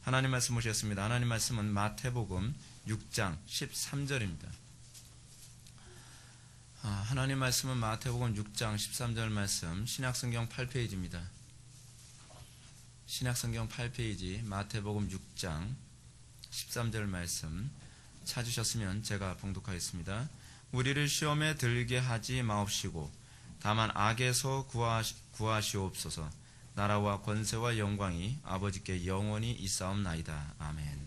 하나님 말씀 보시겠습니다. 하나님 말씀은 마태복음 6장 13절입니다. 하나님 말씀은 마태복음 6장 13절 말씀, 신약성경 8페이지입니다. 신약성경 8페이지 마태복음 6장 13절 말씀 찾으셨으면 제가 봉독하겠습니다. 우리를 시험에 들게 하지 마옵시고 다만 악에서 구하시옵소서. 나라와 권세와 영광이 아버지께 영원히 있사옵나이다. 아멘.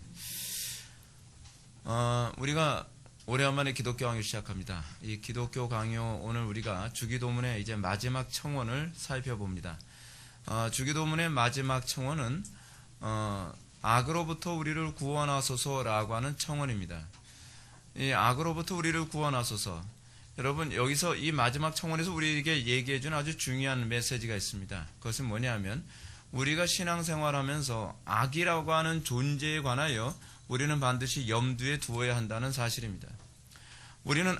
우리가 오래간만에 기독교 강요 시작합니다. 이 기독교 강요, 오늘 우리가 주기도문의 이제 마지막 청원을 살펴봅니다. 주기도문의 마지막 청원은 악으로부터 우리를 구원하소서라고 하는 청원입니다. 이 악으로부터 우리를 구원하소서. 여러분, 여기서 이 마지막 청원에서 우리에게 얘기해 준 아주 중요한 메시지가 있습니다. 그것은 뭐냐면 우리가 신앙생활하면서 악이라고 하는 존재에 관하여 우리는 반드시 염두에 두어야 한다는 사실입니다. 우리는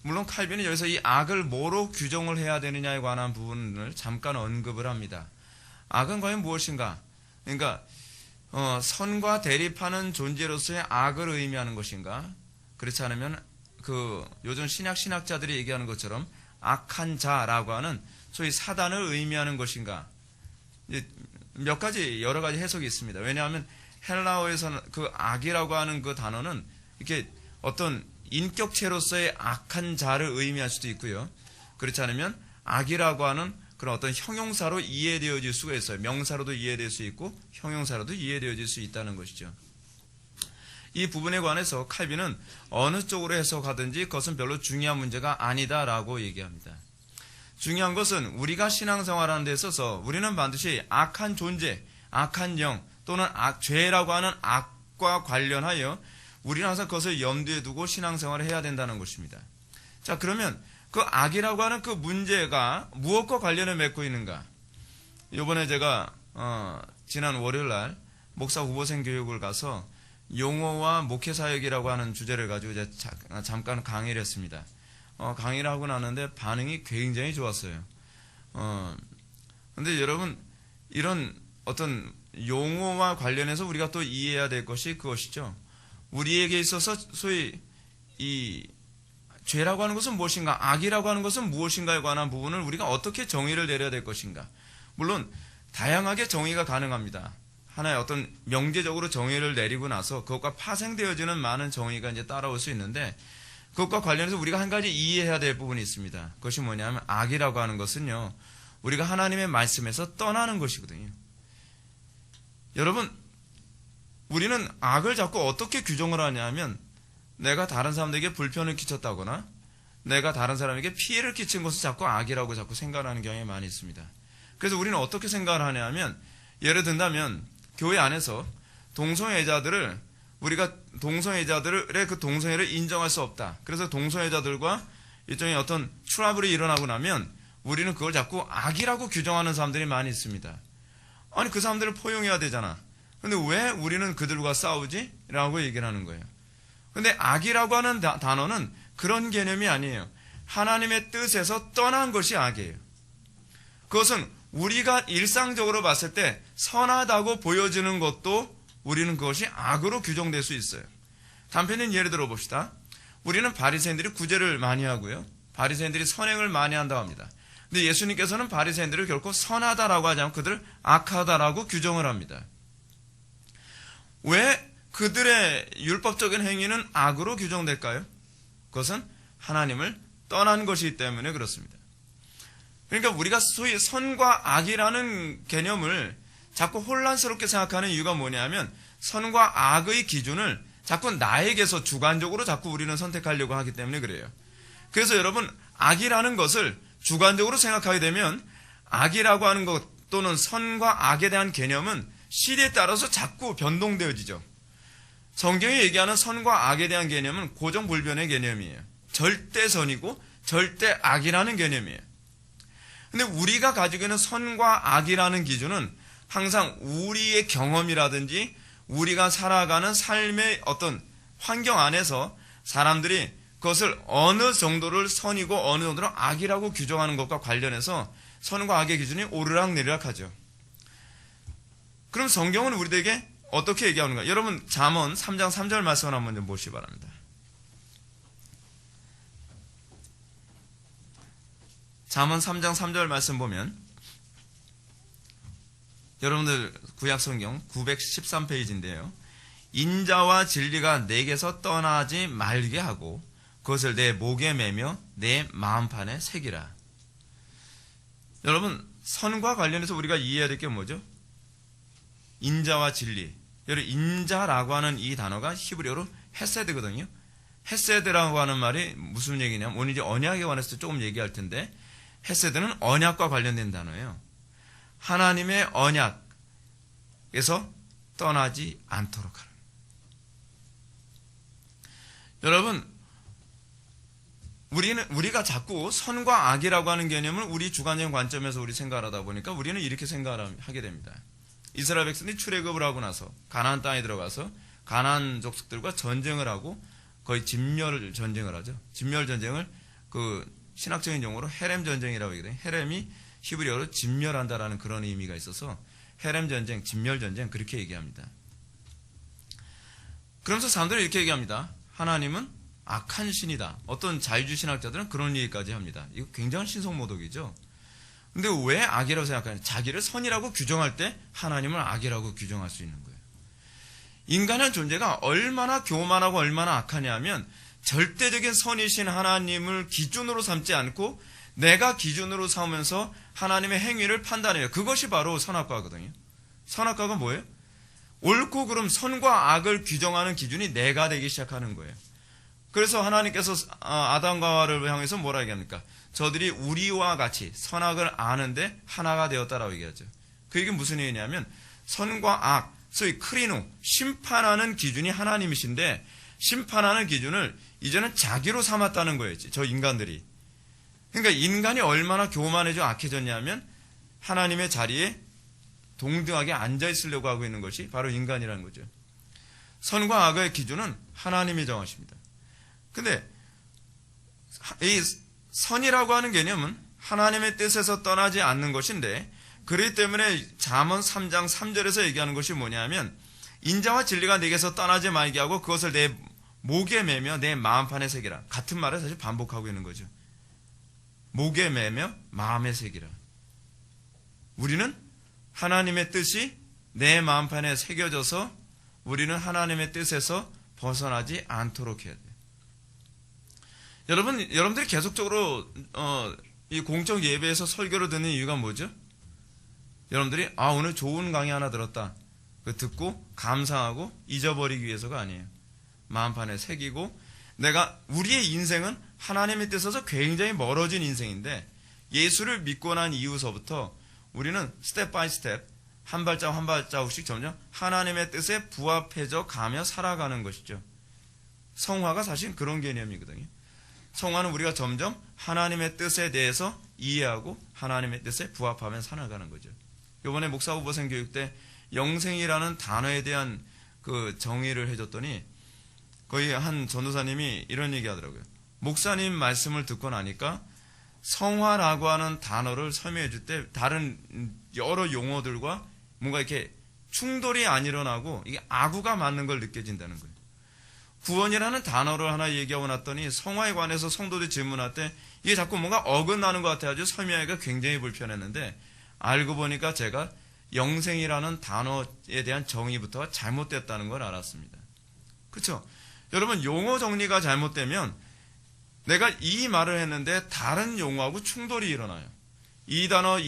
물론 칼빈은 여기서 이 악을 뭐로 규정을 해야 되느냐에 관한 부분을 잠깐 언급을 합니다. 악은 과연 무엇인가? 그러니까 선과 대립하는 존재로서의 악을 의미하는 것인가? 그렇지 않으면 요즘 신학자들이 얘기하는 것처럼 악한 자라고 하는 소위 사단을 의미하는 것인가? 몇 가지, 여러 가지 해석이 있습니다. 왜냐하면 헬라어에서는 그 악이라고 하는 그 단어는 이렇게 어떤 인격체로서의 악한 자를 의미할 수도 있고요. 그렇지 않으면 악이라고 하는 그런 어떤 형용사로 이해되어질 수가 있어요. 명사로도 이해될 수 있고 형용사로도 이해되어질 수 있다는 것이죠. 이 부분에 관해서 칼빈은 어느 쪽으로 해석하든지 그것은 별로 중요한 문제가 아니다라고 얘기합니다. 중요한 것은 우리가 신앙생활하는 데 있어서 우리는 반드시 악한 존재, 악한 영 또는 죄라고 하는 악과 관련하여 우리는 항상 그것을 염두에 두고 신앙생활을 해야 된다는 것입니다. 자, 그러면 그 악이라고 하는 그 문제가 무엇과 관련을 맺고 있는가? 이번에 제가 지난 월요일날 목사 후보생 교육을 가서 용어와 목회사역이라고 하는 주제를 가지고 이제 잠깐 강의를 했습니다. 강의를 하고 나는데 반응이 굉장히 좋았어요. 근데 여러분, 이런 어떤 용어와 관련해서 우리가 또 이해해야 될 것이 그것이죠. 우리에게 있어서 소위 이 죄라고 하는 것은 무엇인가, 악이라고 하는 것은 무엇인가에 관한 부분을 우리가 어떻게 정의를 내려야 될 것인가. 물론 다양하게 정의가 가능합니다. 하나의 어떤 명제적으로 정의를 내리고 나서 그것과 파생되어지는 많은 정의가 이제 따라올 수 있는데, 그것과 관련해서 우리가 한 가지 이해해야 될 부분이 있습니다. 그것이 뭐냐면 악이라고 하는 것은요, 우리가 하나님의 말씀에서 떠나는 것이거든요. 여러분, 우리는 악을 자꾸 어떻게 규정을 하냐면 내가 다른 사람들에게 불편을 끼쳤다거나 내가 다른 사람에게 피해를 끼친 것을 자꾸 악이라고 자꾸 생각하는 경향이 많이 있습니다. 그래서 우리는 어떻게 생각을 하냐면, 예를 든다면 교회 안에서 동성애자들을 우리가 동성애자들의 그 동성애를 인정할 수 없다. 그래서 동성애자들과 일종의 어떤 트러블이 일어나고 나면 우리는 그걸 자꾸 악이라고 규정하는 사람들이 많이 있습니다. 아니, 그 사람들을 포용해야 되잖아. 근데 왜 우리는 그들과 싸우지? 라고 얘기를 하는 거예요. 근데 악이라고 하는 단어는 그런 개념이 아니에요. 하나님의 뜻에서 떠난 것이 악이에요. 그것은 우리가 일상적으로 봤을 때 선하다고 보여지는 것도 우리는 그것이 악으로 규정될 수 있어요. 단편적인 예를 들어 봅시다. 우리는 바리새인들이 구제를 많이 하고요, 바리새인들이 선행을 많이 한다고 합니다. 근데 예수님께서는 바리새인들을 결코 선하다라고 하지 않고 그들을 악하다라고 규정을 합니다. 왜 그들의 율법적인 행위는 악으로 규정될까요? 그것은 하나님을 떠난 것이기 때문에 그렇습니다. 그러니까 우리가 소위 선과 악이라는 개념을 자꾸 혼란스럽게 생각하는 이유가 뭐냐면, 선과 악의 기준을 자꾸 나에게서 주관적으로 자꾸 우리는 선택하려고 하기 때문에 그래요. 그래서 여러분, 악이라는 것을 주관적으로 생각하게 되면 악이라고 하는 것 또는 선과 악에 대한 개념은 시대에 따라서 자꾸 변동되어지죠. 성경이 얘기하는 선과 악에 대한 개념은 고정불변의 개념이에요. 절대 선이고 절대 악이라는 개념이에요. 근데 우리가 가지고 있는 선과 악이라는 기준은 항상 우리의 경험이라든지 우리가 살아가는 삶의 어떤 환경 안에서 사람들이 그것을 어느 정도를 선이고 어느 정도를 악이라고 규정하는 것과 관련해서 선과 악의 기준이 오르락내리락 하죠. 그럼 성경은 우리에게 어떻게 얘기하는가? 여러분 잠언 3장 3절 말씀을 한번 좀 보시기 바랍니다. 잠언 3장 3절 말씀 보면 여러분들 구약성경 913페이지인데요. 인자와 진리가 내게서 떠나지 말게 하고 그것을 내 목에 매며 내 마음판에 새기라. 여러분 선과 관련해서 우리가 이해해야 될 게 뭐죠? 인자와 진리. 여러분 인자라고 하는 이 단어가 히브리어로 헤세드거든요. 헤세드라고 하는 말이 무슨 얘기냐면 오늘 이제 언약에 관해서 조금 얘기할 텐데 헤세드는 언약과 관련된 단어예요. 하나님의 언약에서 떠나지 않도록 하라. 여러분 우리가 자꾸 선과 악이라고 하는 개념을 우리 주관적인 관점에서 우리 생각하다 보니까 우리는 이렇게 생각하게 됩니다. 이스라엘 백성들이 출애굽을 하고 나서 가나안 땅에 들어가서 가나안 족속들과 전쟁을 하고 거의 진멸 전쟁을 하죠. 진멸 전쟁을 그 신학적인 용어로 헤렘 전쟁이라고 얘기해요. 헤렘이 히브리어로 진멸한다라는 그런 의미가 있어서 헤렘 전쟁, 진멸 전쟁 그렇게 얘기합니다. 그러면서 사람들은 이렇게 얘기합니다. 하나님은 악한 신이다. 어떤 자유주의 신학자들은 그런 얘기까지 합니다. 이거 굉장한 신성모독이죠. 근데 왜 악이라고 생각하냐? 자기를 선이라고 규정할 때 하나님을 악이라고 규정할 수 있는 거예요. 인간의 존재가 얼마나 교만하고 얼마나 악하냐면 절대적인 선이신 하나님을 기준으로 삼지 않고 내가 기준으로 삼으면서 하나님의 행위를 판단해요. 그것이 바로 선악과거든요. 선악과가 뭐예요? 옳고 그름 선과 악을 규정하는 기준이 내가 되기 시작하는 거예요. 그래서 하나님께서 아담과 하와를 향해서 뭐라 얘기합니까? 저들이 우리와 같이 선악을 아는데 하나가 되었다라고 얘기하죠. 그 얘기는 무슨 얘기냐면 선과 악, 소위 크리노, 심판하는 기준이 하나님이신데 심판하는 기준을 이제는 자기로 삼았다는 거예요. 저 인간들이. 그러니까 인간이 얼마나 교만해져 악해졌냐면 하나님의 자리에 동등하게 앉아있으려고 하고 있는 것이 바로 인간이라는 거죠. 선과 악의 기준은 하나님이 정하십니다. 근데 이 선이라고 하는 개념은 하나님의 뜻에서 떠나지 않는 것인데 그렇기 때문에 잠언 3장 3절에서 얘기하는 것이 뭐냐면 인자와 진리가 내게서 떠나지 말게 하고 그것을 내 목에 매며 내 마음판에 새기라. 같은 말을 사실 반복하고 있는 거죠. 목에 매며 마음에 새기라. 우리는 하나님의 뜻이 내 마음판에 새겨져서 우리는 하나님의 뜻에서 벗어나지 않도록 해야 돼요. 여러분들이 계속적으로 이 공적 예배에서 설교를 듣는 이유가 뭐죠? 여러분들이 오늘 좋은 강의 하나 들었다. 그 듣고 감사하고 잊어버리기 위해서가 아니에요. 마음판에 새기고 우리의 인생은 하나님의 뜻에서 굉장히 멀어진 인생인데 예수를 믿고 난 이후서부터 우리는 스텝 바이 스텝 한 발자국 한 발자국씩 점점 하나님의 뜻에 부합해져 가며 살아가는 것이죠. 성화가 사실 그런 개념이거든요. 성화는 우리가 점점 하나님의 뜻에 대해서 이해하고 하나님의 뜻에 부합하며 살아가는 거죠. 이번에 목사후보생 교육 때 영생이라는 단어에 대한 그 정의를 해줬더니 거의 한 전도사님이 이런 얘기 하더라고요. 목사님 말씀을 듣고 나니까 성화라고 하는 단어를 설명해 줄 때 다른 여러 용어들과 뭔가 이렇게 충돌이 안 일어나고 이게 아구가 맞는 걸 느껴진다는 거예요. 구원이라는 단어를 하나 얘기하고 났더니 성화에 관해서 성도들이 질문할 때 이게 자꾸 뭔가 어긋나는 것 같아가지고 설명하기가 굉장히 불편했는데 알고 보니까 제가 영생이라는 단어에 대한 정의부터가 잘못됐다는 걸 알았습니다. 그렇죠? 여러분 용어 정리가 잘못되면 내가 이 말을 했는데 다른 용어하고 충돌이 일어나요. 이 단어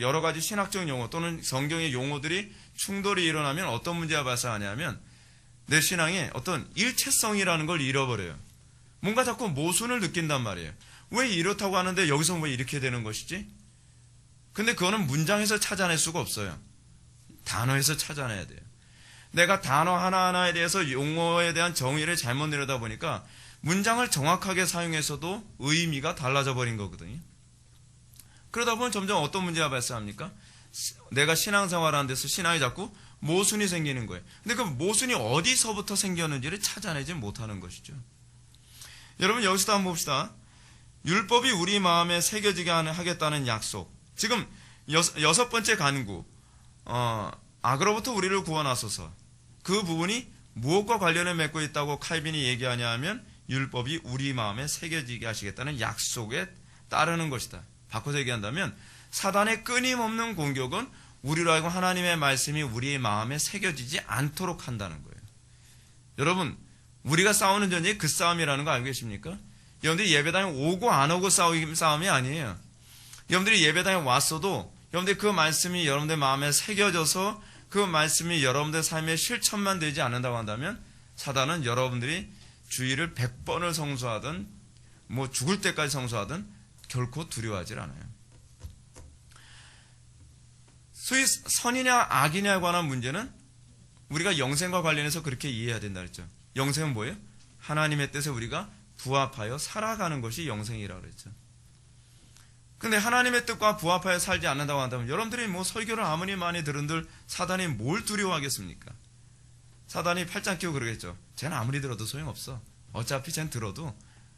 여러 가지 신학적 용어 또는 성경의 용어들이 충돌이 일어나면 어떤 문제가 발생하냐면 내 신앙에 어떤 일체성이라는 걸 잃어버려요. 뭔가 자꾸 모순을 느낀단 말이에요. 왜 이렇다고 하는데 여기서 왜 이렇게 되는 것이지? 근데 그거는 문장에서 찾아낼 수가 없어요. 단어에서 찾아내야 돼요. 내가 단어 하나하나에 대해서 용어에 대한 정의를 잘못 내려다 보니까 문장을 정확하게 사용해서도 의미가 달라져 버린 거거든요. 그러다 보면 점점 어떤 문제가 발생합니까? 내가 신앙생활하는 데서 신앙이 자꾸 모순이 생기는 거예요. 근데 그 모순이 어디서부터 생겼는지를 찾아내지 못하는 것이죠. 여러분 여기서도 한번 봅시다. 율법이 우리 마음에 새겨지게 하겠다는 약속. 지금 여섯 번째 간구 악으로부터 우리를 구원하소서. 그 부분이 무엇과 관련해 맺고 있다고 칼빈이 얘기하냐 하면 율법이 우리 마음에 새겨지게 하시겠다는 약속에 따르는 것이다. 바꿔서 얘기한다면 사단의 끊임없는 공격은 우리로 하여금 하나님의 말씀이 우리의 마음에 새겨지지 않도록 한다는 거예요. 여러분, 우리가 싸우는 전쟁이 그 싸움이라는 거 알고 계십니까? 여러분들이 예배당에 오고 안 오고 싸움이 아니에요. 여러분들이 예배당에 왔어도 여러분들이 그 말씀이 여러분들 마음에 새겨져서 그 말씀이 여러분들 삶의 실천만 되지 않는다고 한다면 사단은 여러분들이 주일을 100번을 성수하든 뭐 죽을 때까지 성수하든 결코 두려워하지 않아요. 소위 선이냐 악이냐에 관한 문제는 우리가 영생과 관련해서 그렇게 이해해야 된다 그랬죠. 영생은 뭐예요? 하나님의 뜻에 우리가 부합하여 살아가는 것이 영생이라고 그랬죠. 근데 하나님의 뜻과 부합하여 살지 않는다고 한다면 여러분들이 뭐 설교를 아무리 많이 들은들 사단이 뭘 두려워하겠습니까? 사단이 팔짱 끼고 그러겠죠. 쟤는 아무리 들어도 소용없어. 어차피 쟤는 들어도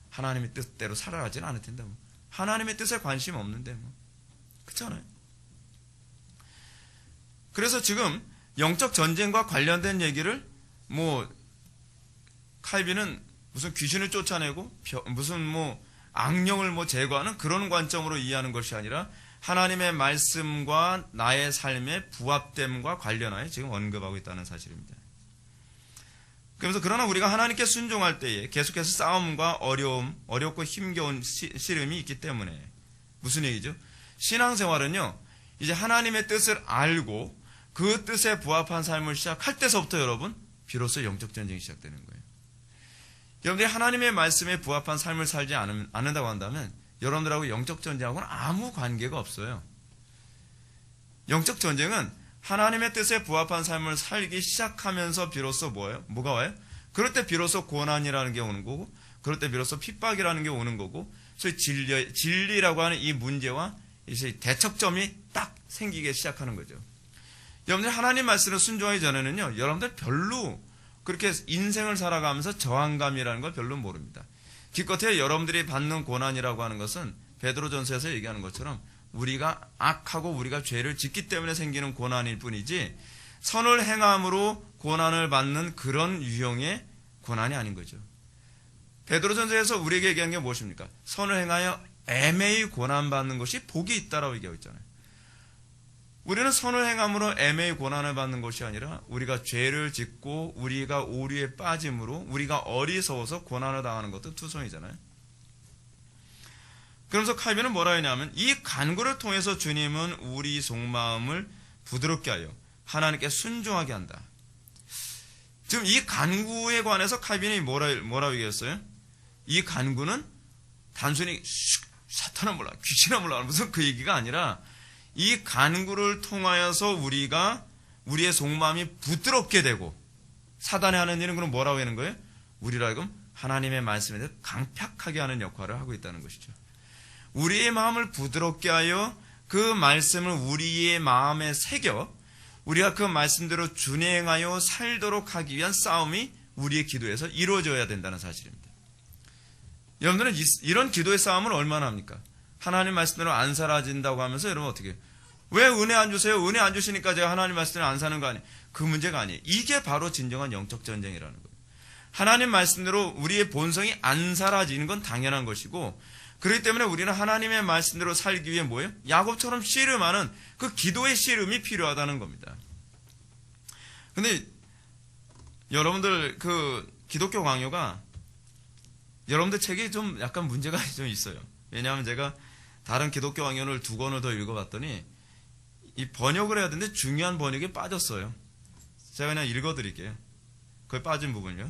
하나님의 뜻대로 살아가지는 않을 텐데 뭐. 하나님의 뜻에 관심 없는데 뭐. 그렇잖아요. 그래서 지금 영적 전쟁과 관련된 얘기를 뭐 칼빈은 무슨 귀신을 쫓아내고 무슨 뭐 악령을 뭐 제거하는 그런 관점으로 이해하는 것이 아니라 하나님의 말씀과 나의 삶의 부합됨과 관련하여 지금 언급하고 있다는 사실입니다. 그래서 그러나 우리가 하나님께 순종할 때에 계속해서 싸움과 어렵고 힘겨운 씨름이 있기 때문에 무슨 얘기죠? 신앙생활은요, 이제 하나님의 뜻을 알고 그 뜻에 부합한 삶을 시작할 때서부터 여러분 비로소 영적 전쟁이 시작되는 거예요. 여러분들이 하나님의 말씀에 부합한 삶을 살지 않는다고 한다면 여러분들하고 영적 전쟁하고는 아무 관계가 없어요. 영적 전쟁은 하나님의 뜻에 부합한 삶을 살기 시작하면서 비로소 뭐가 와요? 그럴 때 비로소 고난이라는 게 오는 거고, 그럴 때 비로소 핍박이라는 게 오는 거고, 소위 진리라고 하는 이 문제와 이제 대척점이 딱 생기기 시작하는 거죠. 여러분들 하나님 말씀을 순종하기 전에는요, 여러분들 별로 그렇게 인생을 살아가면서 저항감이라는 걸 별로 모릅니다. 기껏해 여러분들이 받는 고난이라고 하는 것은 베드로전서에서 얘기하는 것처럼 우리가 악하고 우리가 죄를 짓기 때문에 생기는 고난일 뿐이지 선을 행함으로 고난을 받는 그런 유형의 고난이 아닌 거죠. 베드로전서에서 우리에게 얘기하는 게 무엇입니까? 선을 행하여 애매히 고난받는 것이 복이 있다라고 얘기하고 있잖아요. 우리는 선을 행함으로 애매히 고난을 받는 것이 아니라 우리가 죄를 짓고 우리가 오류에 빠짐으로 우리가 어리석어서 고난을 당하는 것도 투성이잖아요. 그러면서 칼빈은 뭐라 했냐면 이 간구를 통해서 주님은 우리 속마음을 부드럽게 하여 하나님께 순종하게 한다. 지금 이 간구에 관해서 칼빈이 뭐라고 얘기했어요? 이 간구는 단순히 사탄은 몰라, 귀신은 몰라 무슨 그 얘기가 아니라 이 간구를 통하여서 우리가 우리의 속마음이 부드럽게 되고 사단이 하는 일은 그럼 뭐라고 하는 거예요? 우리로 하여금 하나님의 말씀에 대해 강팍하게 하는 역할을 하고 있다는 것이죠. 우리의 마음을 부드럽게 하여 그 말씀을 우리의 마음에 새겨 우리가 그 말씀대로 준행하여 살도록 하기 위한 싸움이 우리의 기도에서 이루어져야 된다는 사실입니다. 여러분들은 이런 기도의 싸움을 얼마나 합니까? 하나님 말씀대로 안 살아진다고 하면서 여러분 어떻게 해요? 왜 은혜 안 주세요? 은혜 안 주시니까 제가 하나님 말씀대로 안 사는 거 아니에요? 그 문제가 아니에요. 이게 바로 진정한 영적 전쟁이라는 거예요. 하나님 말씀대로 우리의 본성이 안 사라지는 건 당연한 것이고 그렇기 때문에 우리는 하나님의 말씀대로 살기 위해 뭐예요? 야곱처럼 씨름하는 그 기도의 씨름이 필요하다는 겁니다. 근데 여러분들 그 기독교 강요가 여러분들 책이 좀 약간 문제가 좀 있어요. 왜냐하면 제가 다른 기독교 강연을 2권을 더 읽어봤더니 이 번역을 해야 되는데 중요한 번역에 빠졌어요. 제가 그냥 읽어드릴게요. 거기 빠진 부분요.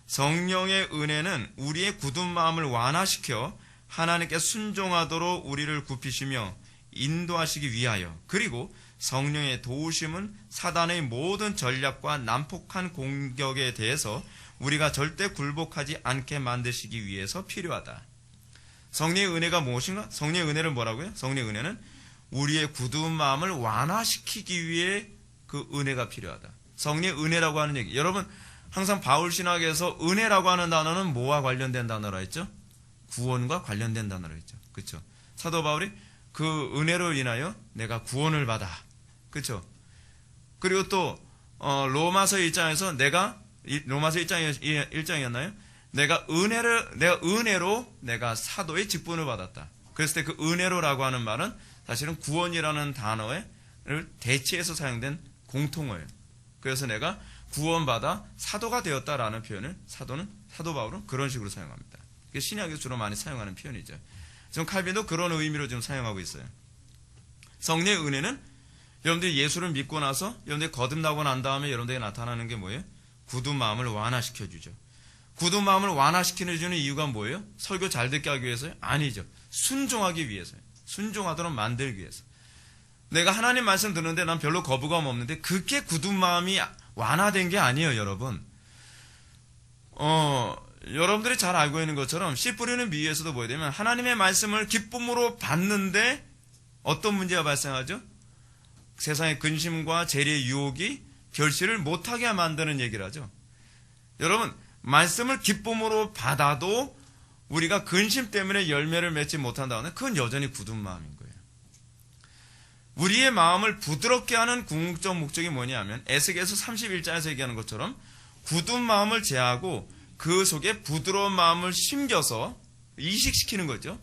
성령의 은혜는 우리의 굳은 마음을 완화시켜 하나님께 순종하도록 우리를 굽히시며 인도하시기 위하여 그리고 성령의 도우심은 사단의 모든 전략과 난폭한 공격에 대해서 우리가 절대 굴복하지 않게 만드시기 위해서 필요하다. 성령의 은혜가 무엇인가? 성령의 은혜를 뭐라고요? 성령의 은혜는 우리의 굳은 마음을 완화시키기 위해 그 은혜가 필요하다. 성령의 은혜라고 하는 얘기. 여러분 항상 바울 신학에서 은혜라고 하는 단어는 뭐와 관련된 단어라 했죠? 구원과 관련된 단어라 했죠. 그렇죠? 사도 바울이 그 은혜로 인하여 내가 구원을 받아. 그렇죠? 그리고 또 로마서 1장에서 로마서 1장이었나요? 내가 은혜로 내가 사도의 직분을 받았다. 그랬을 때 그 은혜로라고 하는 말은 사실은 구원이라는 단어를 대체해서 사용된 공통어예요. 그래서 내가 구원받아 사도가 되었다라는 표현을 사도 바울은 그런 식으로 사용합니다. 신약에서 주로 많이 사용하는 표현이죠. 지금 칼빈도 그런 의미로 좀 사용하고 있어요. 성령의 은혜는 여러분들이 예수를 믿고 나서 여러분들이 거듭나고 난 다음에 여러분들에게 나타나는 게 뭐예요? 굳은 마음을 완화시켜 주죠. 굳은 마음을 완화시켜 주는 이유가 뭐예요? 설교 잘 듣게 하기 위해서요? 아니죠. 순종하기 위해서요. 순종하도록 만들기 위해서. 내가 하나님 말씀 듣는데 난 별로 거부감 없는데 그게 굳은 마음이 완화된 게 아니에요, 여러분. 여러분들이 잘 알고 있는 것처럼 씨 뿌리는 비유에서도 보게 되면 하나님의 말씀을 기쁨으로 받는데 어떤 문제가 발생하죠? 세상의 근심과 재리의 유혹이 결실을 못하게 만드는 얘기를 하죠. 여러분, 말씀을 기쁨으로 받아도 우리가 근심 때문에 열매를 맺지 못한다면 그건 여전히 굳은 마음인 거예요. 우리의 마음을 부드럽게 하는 궁극적 목적이 뭐냐면 에스겔서 31장에서 얘기하는 것처럼 굳은 마음을 제하고 그 속에 부드러운 마음을 심겨서 이식시키는 거죠.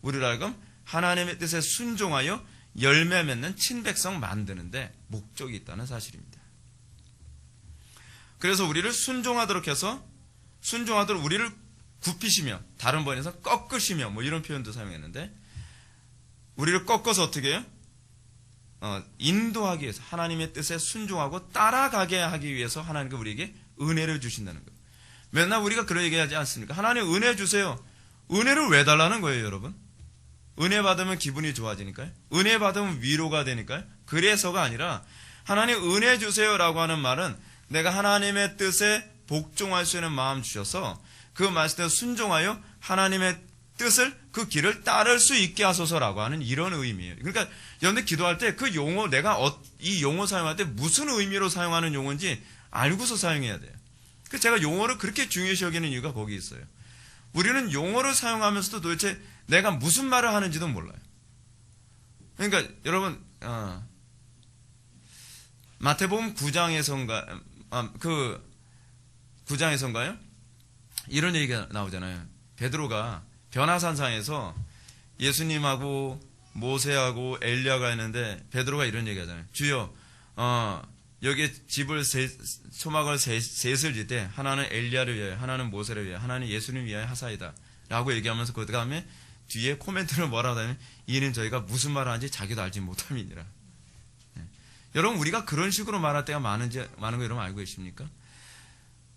우리로 하여금 하나님의 뜻에 순종하여 열매 맺는 친백성 만드는데 목적이 있다는 사실입니다. 그래서 우리를 순종하도록 해서 순종하도록 우리를 굽히시며 다른 번에서 꺾으시며 뭐 이런 표현도 사용했는데 우리를 꺾어서 어떻게 해요? 인도하기 위해서 하나님의 뜻에 순종하고 따라가게 하기 위해서 하나님께 우리에게 은혜를 주신다는 거예요. 맨날 우리가 그런 얘기하지 않습니까? 하나님 은혜 주세요. 은혜를 왜 달라는 거예요, 여러분? 은혜 받으면 기분이 좋아지니까요. 은혜 받으면 위로가 되니까요. 그래서가 아니라 하나님 은혜 주세요라고 하는 말은 내가 하나님의 뜻에 복종할 수 있는 마음 주셔서 그 말씀에 순종하여 하나님의 뜻을 그 길을 따를 수 있게 하소서라고 하는 이런 의미예요. 그러니까 여러분들 기도할 때 그 용어 내가 이 용어 사용할 때 무슨 의미로 사용하는 용어인지 알고서 사용해야 돼요. 그래서 제가 용어를 그렇게 중요시 여기는 이유가 거기 있어요. 우리는 용어를 사용하면서도 도대체 내가 무슨 말을 하는지도 몰라요. 그러니까 여러분 마태복음 9장에서인가요? 이런 얘기가 나오잖아요. 베드로가 변화산상에서 예수님하고 모세하고 엘리야가 있는데 베드로가 이런 얘기하잖아요. 주여 여기에 집을 초막을 셋을 짓되 하나는 엘리야를 위하여 하나는 모세를 위하여 하나는 예수님을 위하여 하사이다 라고 얘기하면서 그 다음에 뒤에 코멘트를 뭐라고 하냐면 이는 저희가 무슨 말을 하는지 자기도 알지 못함이니라. 네. 여러분 우리가 그런 식으로 말할 때가 많은 거 여러분 알고 계십니까?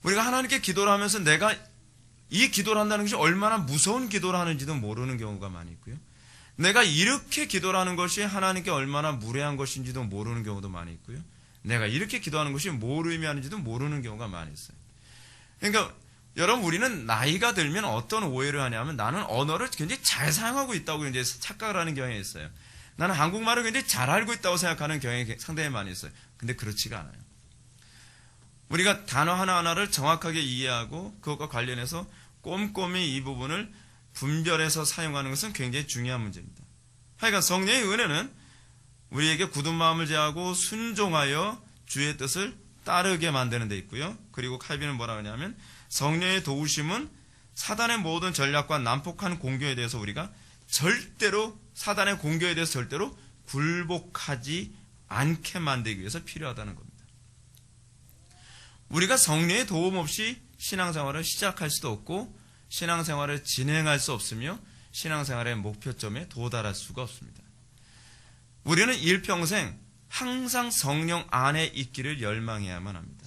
우리가 하나님께 기도를 하면서 내가 이 기도를 한다는 것이 얼마나 무서운 기도를 하는지도 모르는 경우가 많이 있고요. 내가 이렇게 기도를 하는 것이 하나님께 얼마나 무례한 것인지도 모르는 경우도 많이 있고요. 내가 이렇게 기도하는 것이 뭘 의미하는지도 모르는 경우가 많이 있어요. 그러니까 여러분 우리는 나이가 들면 어떤 오해를 하냐면 나는 언어를 굉장히 잘 사용하고 있다고 이제 착각을 하는 경향이 있어요. 나는 한국말을 굉장히 잘 알고 있다고 생각하는 경향이 상당히 많이 있어요. 근데 그렇지가 않아요. 우리가 단어 하나하나를 정확하게 이해하고 그것과 관련해서 꼼꼼히 이 부분을 분별해서 사용하는 것은 굉장히 중요한 문제입니다. 하여간 성령의 은혜는 우리에게 굳은 마음을 제하고 순종하여 주의 뜻을 따르게 만드는 데 있고요. 그리고 칼빈은 뭐라고 하냐면 성령의 도우심은 사단의 모든 전략과 난폭한 공격에 대해서 우리가 절대로 사단의 공격에 대해서 절대로 굴복하지 않게 만들기 위해서 필요하다는 겁니다. 우리가 성령의 도움 없이 신앙생활을 시작할 수도 없고 신앙생활을 진행할 수 없으며 신앙생활의 목표점에 도달할 수가 없습니다. 우리는 일평생 항상 성령 안에 있기를 열망해야만 합니다.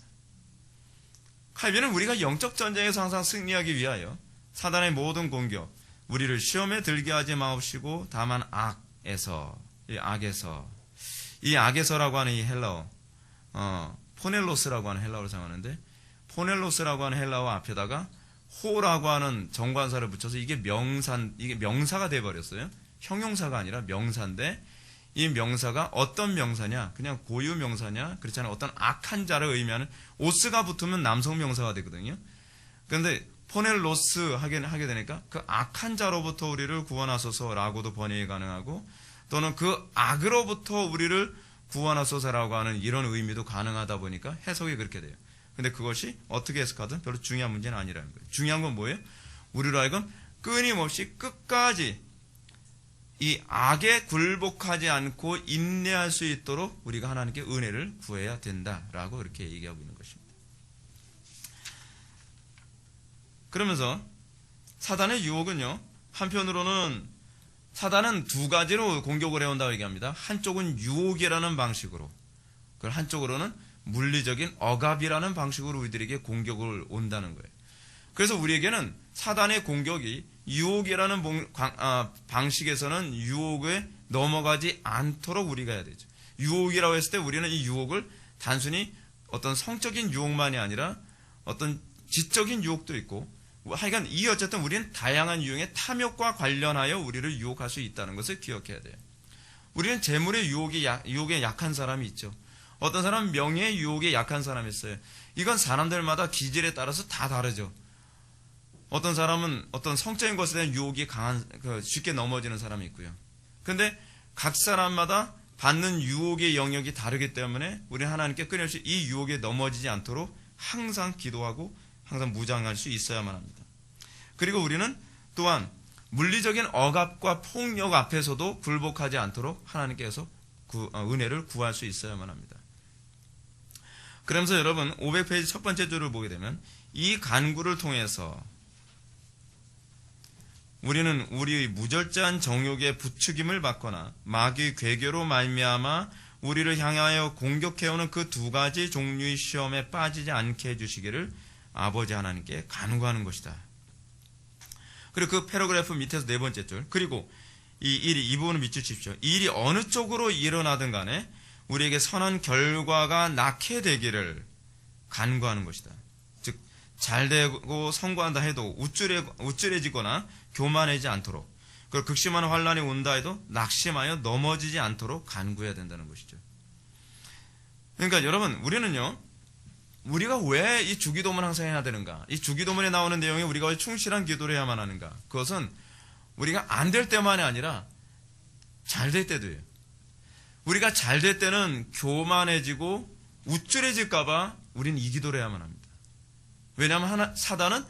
칼빈은 우리가 영적 전쟁에서 항상 승리하기 위하여 사단의 모든 공격, 우리를 시험에 들게 하지 마옵시고 다만 이 악에서라고 하는 이 헬라어, 포넬로스라고 하는 헬라어를 사용하는데 포넬로스라고 하는 헬라어 앞에다가 호라고 하는 정관사를 붙여서 이게 명사가 돼버렸어요. 형용사가 아니라 명사인데 이 명사가 어떤 명사냐? 그냥 고유 명사냐? 그렇잖아요. 어떤 악한 자를 의미하는 오스가 붙으면 남성 명사가 되거든요. 그런데 포넬로스 하게 되니까 그 악한 자로부터 우리를 구원하소서라고도 번역이 가능하고 또는 그 악으로부터 우리를 구원하소서라고 하는 이런 의미도 가능하다 보니까 해석이 그렇게 돼요. 근데 그것이 어떻게 해석하든 별로 중요한 문제는 아니라는 거예요. 중요한 건 뭐예요? 우리로 하여금 끊임없이 끝까지 이 악에 굴복하지 않고 인내할 수 있도록 우리가 하나님께 은혜를 구해야 된다라고 이렇게 얘기하고 있는 것입니다. 그러면서 사단의 유혹은요, 한편으로는 사단은 두 가지로 공격을 해온다고 얘기합니다. 한쪽은 유혹이라는 방식으로, 그리고 한쪽으로는 물리적인 억압이라는 방식으로 우리들에게 공격을 온다는 거예요. 그래서 우리에게는 사단의 공격이 유혹이라는 방식에서는 유혹에 넘어가지 않도록 우리가 해야 되죠. 유혹이라고 했을 때 우리는 이 유혹을 단순히 어떤 성적인 유혹만이 아니라 어떤 지적인 유혹도 있고, 하여간 어쨌든 우리는 다양한 유형의 탐욕과 관련하여 우리를 유혹할 수 있다는 것을 기억해야 돼요. 우리는 재물의 유혹에 약한 사람이 있죠. 어떤 사람은 명예의 유혹에 약한 사람이 있어요. 이건 사람들마다 기질에 따라서 다 다르죠. 어떤 사람은 어떤 성적인 것에 대한 유혹이 쉽게 넘어지는 사람이 있고요. 근데 각 사람마다 받는 유혹의 영역이 다르기 때문에 우리는 하나님께 끊임없이 이 유혹에 넘어지지 않도록 항상 기도하고 항상 무장할 수 있어야만 합니다. 그리고 우리는 또한 물리적인 억압과 폭력 앞에서도 굴복하지 않도록 하나님께서 은혜를 구할 수 있어야만 합니다. 그러면서 여러분 500페이지 첫 번째 줄을 보게 되면 이 간구를 통해서 우리는 우리의 무절제한 정욕의 부추김을 받거나 마귀의 괴계로 말미암아 우리를 향하여 공격해오는 그 두 가지 종류의 시험에 빠지지 않게 해주시기를 아버지 하나님께 간구하는 것이다. 그리고 그 패러그래프 밑에서 네 번째 줄, 그리고 이 부분을 밑주십시오. 이 일이 어느 쪽으로 일어나든 간에 우리에게 선한 결과가 낳게 되기를 간구하는 것이다. 즉 잘되고 성공한다 해도 우쭐해지거나 교만해지지 않도록, 그리고 극심한 환란이 온다 해도 낙심하여 넘어지지 않도록 간구해야 된다는 것이죠. 그러니까 여러분, 우리는요, 우리가 왜 이 주기도문 항상 해야 되는가? 이 주기도문에 나오는 내용에 우리가 왜 충실한 기도를 해야만 하는가? 그것은 우리가 안 될 때만이 아니라 잘 될 때도예요. 우리가 잘 될 때는 교만해지고 우쭐해질까봐 우리는 이 기도를 해야만 합니다. 왜냐하면 사단은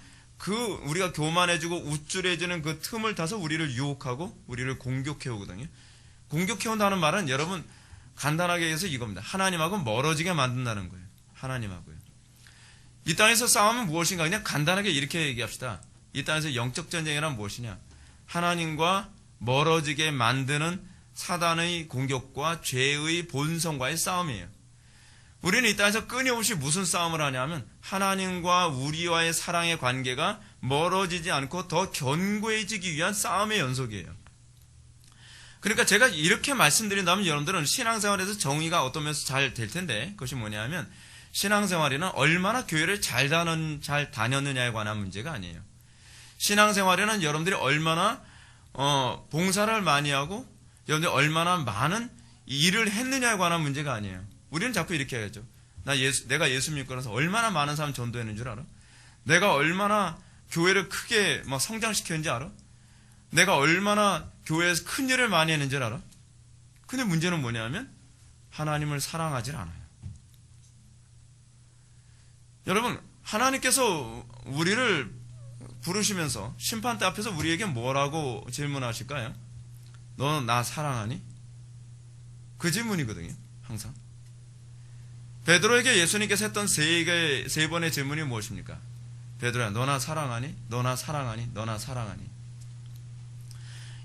우리가 교만해지고 우쭐해지는 그 틈을 타서 우리를 유혹하고 우리를 공격해오거든요. 공격해온다는 말은 여러분 간단하게 해서 이겁니다. 하나님하고 멀어지게 만든다는 거예요. 하나님하고요. 이 땅에서 싸움은 무엇인가? 그냥 간단하게 이렇게 얘기합시다. 이 땅에서 영적 전쟁이란 무엇이냐? 하나님과 멀어지게 만드는 사단의 공격과 죄의 본성과의 싸움이에요. 우리는 이 땅에서 끊임없이 무슨 싸움을 하냐면 하나님과 우리와의 사랑의 관계가 멀어지지 않고 더 견고해지기 위한 싸움의 연속이에요. 그러니까 제가 이렇게 말씀드린다면 여러분들은 신앙생활에서 정의가 어떤 면에서 잘 될 텐데, 그것이 뭐냐면 신앙생활에는 얼마나 교회를 잘 다녔느냐에 관한 문제가 아니에요. 신앙생활에는 여러분들이 얼마나 봉사를 많이 하고 여러분들이 얼마나 많은 일을 했느냐에 관한 문제가 아니에요. 우리는 자꾸 이렇게 해야죠. 내가 예수 믿고 나서 얼마나 많은 사람 전도했는 줄 알아? 내가 얼마나 교회를 크게 막 성장시켰는지 알아? 내가 얼마나 교회에서 큰 일을 많이 했는지 알아? 근데 문제는 뭐냐면 하나님을 사랑하지 않아요. 여러분, 하나님께서 우리를 부르시면서 심판대 앞에서 우리에게 뭐라고 질문하실까요? 너 나 사랑하니? 그 질문이거든요. 항상. 베드로에게 예수님께서 했던 세 번의 질문이 무엇입니까? 베드로야, 너나 사랑하니? 너나 사랑하니? 너나 사랑하니?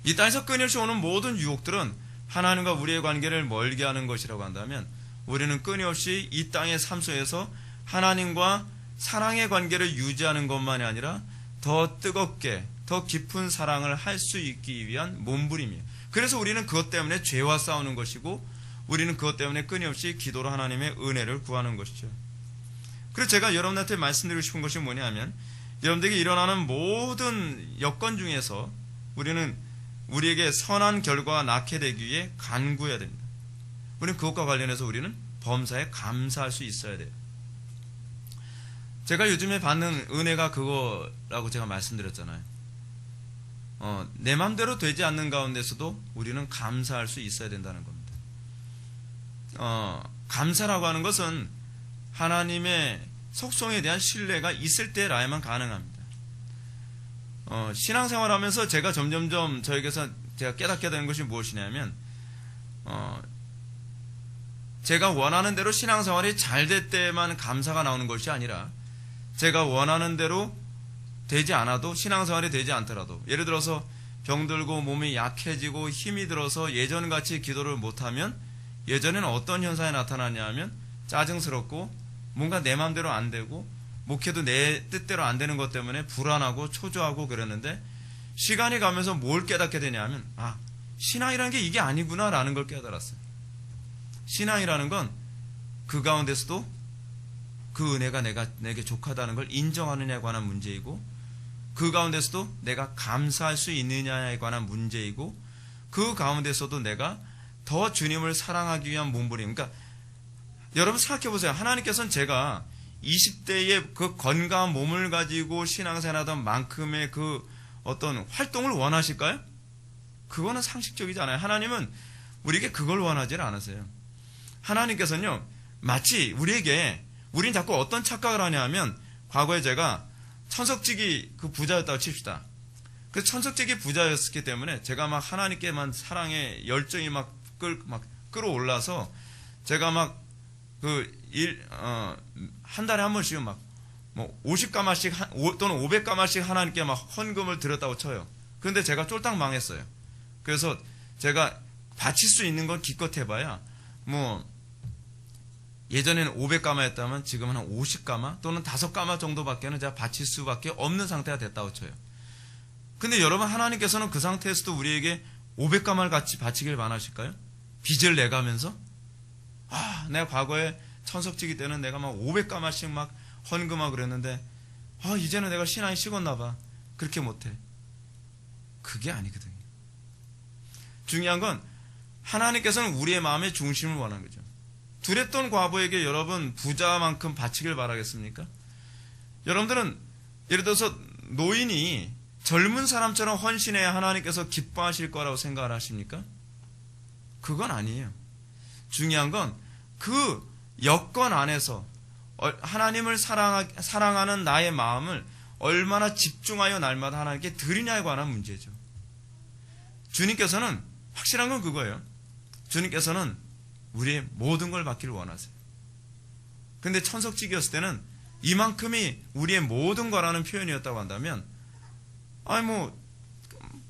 이 땅에서 끊임없이 오는 모든 유혹들은 하나님과 우리의 관계를 멀게 하는 것이라고 한다면 우리는 끊임없이 이 땅의 삶 속에서 하나님과 사랑의 관계를 유지하는 것만이 아니라 더 뜨겁게, 더 깊은 사랑을 할 수 있기 위한 몸부림이에요. 그래서 우리는 그것 때문에 죄와 싸우는 것이고 우리는 그것 때문에 끊임없이 기도로 하나님의 은혜를 구하는 것이죠. 그래서 제가 여러분한테 말씀드리고 싶은 것이 뭐냐면 여러분들에게 일어나는 모든 여건 중에서 우리는 우리에게 선한 결과가 낳게 되기 위해 간구해야 됩니다. 우리는 그것과 관련해서 우리는 범사에 감사할 수 있어야 돼요. 제가 요즘에 받는 은혜가 그거라고 제가 말씀드렸잖아요. 내 마음대로 되지 않는 가운데서도 우리는 감사할 수 있어야 된다는 겁니다. 감사라고 하는 것은 하나님의 속성에 대한 신뢰가 있을 때라야만 가능합니다. 신앙생활하면서 제가 점점점 저에게서 제가 깨닫게 되는 것이 무엇이냐면, 제가 원하는 대로 신앙생활이 잘 될 때만 감사가 나오는 것이 아니라, 제가 원하는 대로 되지 않아도, 신앙생활이 되지 않더라도, 예를 들어서 병들고 몸이 약해지고 힘이 들어서 예전같이 기도를 못하면, 예전에는 어떤 현상이 나타나냐 하면 짜증스럽고 뭔가 내 마음대로 안 되고 목회도 내 뜻대로 안 되는 것 때문에 불안하고 초조하고 그랬는데, 시간이 가면서 뭘 깨닫게 되냐 하면, 신앙이라는 게 이게 아니구나 라는 걸 깨달았어요. 신앙이라는 건 그 가운데서도 그 은혜가 내게 족하다는 걸 인정하느냐에 관한 문제이고, 그 가운데서도 내가 감사할 수 있느냐에 관한 문제이고, 그 가운데서도 내가 더 주님을 사랑하기 위한 몸부림. 그러니까 여러분 생각해 보세요. 하나님께서는 제가 20대의 그 건강한 몸을 가지고 신앙생활하던 만큼의 그 어떤 활동을 원하실까요? 그거는 상식적이지 않아요. 하나님은 우리에게 그걸 원하지 않으세요. 하나님께서는요, 마치 우린 자꾸 어떤 착각을 하냐 하면, 과거에 제가 천석지기 그 부자였다고 칩시다. 그 천석지기 부자였기 때문에 제가 막 하나님께만 사랑의 열정이 막 끌어올라서, 제가 막 한 달에 한 번씩 막 50가마씩 또는 500가마씩 하나님께 막 헌금을 드렸다고 쳐요. 그런데 제가 쫄딱 망했어요. 그래서 제가 바칠 수 있는 건 기껏 해봐야 예전에는 500가마였다면 지금은 한 50가마 또는 5가마 정도밖에는 제가 바칠 수밖에 없는 상태가 됐다고 쳐요. 근데 여러분, 하나님께서는 그 상태에서도 우리에게 500가마를 같이 바치길 원하실까요? 빚을 내가면서? 내가 과거에 천석지기 때는 내가 막 500가마씩 막 헌금하고 그랬는데, 이제는 내가 신앙이 식었나 봐. 그렇게 못해. 그게 아니거든요. 중요한 건 하나님께서는 우리의 마음의 중심을 원하는 거죠. 두랬던 과부에게 여러분 부자만큼 바치길 바라겠습니까? 여러분들은 예를 들어서 노인이 젊은 사람처럼 헌신해야 하나님께서 기뻐하실 거라고 생각을 하십니까? 그건 아니에요. 중요한 건 그 여건 안에서 하나님을 사랑하는 나의 마음을 얼마나 집중하여 날마다 하나님께 드리냐에 관한 문제죠. 주님께서는 확실한 건 그거예요. 주님께서는 우리의 모든 걸 받기를 원하세요. 근데 천석지기였을 때는 이만큼이 우리의 모든 거라는 표현이었다고 한다면,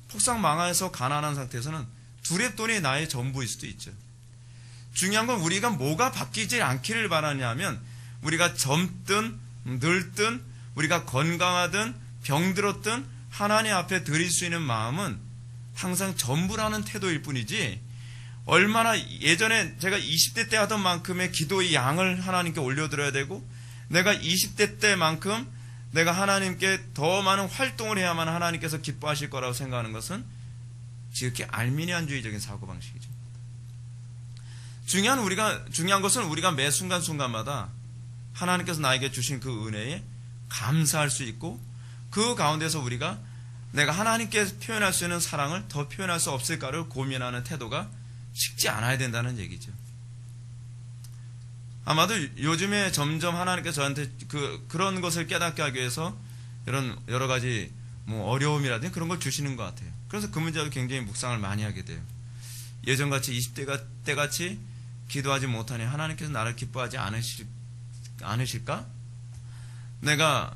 폭삭 망해서 가난한 상태에서는 두랩돈이 나의 전부일 수도 있죠. 중요한 건 우리가 뭐가 바뀌지 않기를 바라냐 하면, 우리가 젊든 늙든 우리가 건강하든 병들었든 하나님 앞에 드릴 수 있는 마음은 항상 전부라는 태도일 뿐이지, 얼마나 예전에 제가 20대 때 하던 만큼의 기도의 양을 하나님께 올려드려야 되고, 내가 20대 때만큼 내가 하나님께 더 많은 활동을 해야만 하나님께서 기뻐하실 거라고 생각하는 것은 지극히 알미니안주의적인 사고방식이죠. 중요한 것은 우리가 매 순간순간마다 하나님께서 나에게 주신 그 은혜에 감사할 수 있고, 그 가운데서 우리가 내가 하나님께 표현할 수 있는 사랑을 더 표현할 수 없을까를 고민하는 태도가 식지 않아야 된다는 얘기죠. 아마도 요즘에 점점 하나님께서 저한테 그런 것을 깨닫게 하기 위해서 이런 여러 가지 어려움이라든지 그런 걸 주시는 것 같아요. 그래서 그 문제도 굉장히 묵상을 많이 하게 돼요. 예전같이 20대 때같이 기도하지 못하니 하나님께서 나를 기뻐하지 않으실까? 내가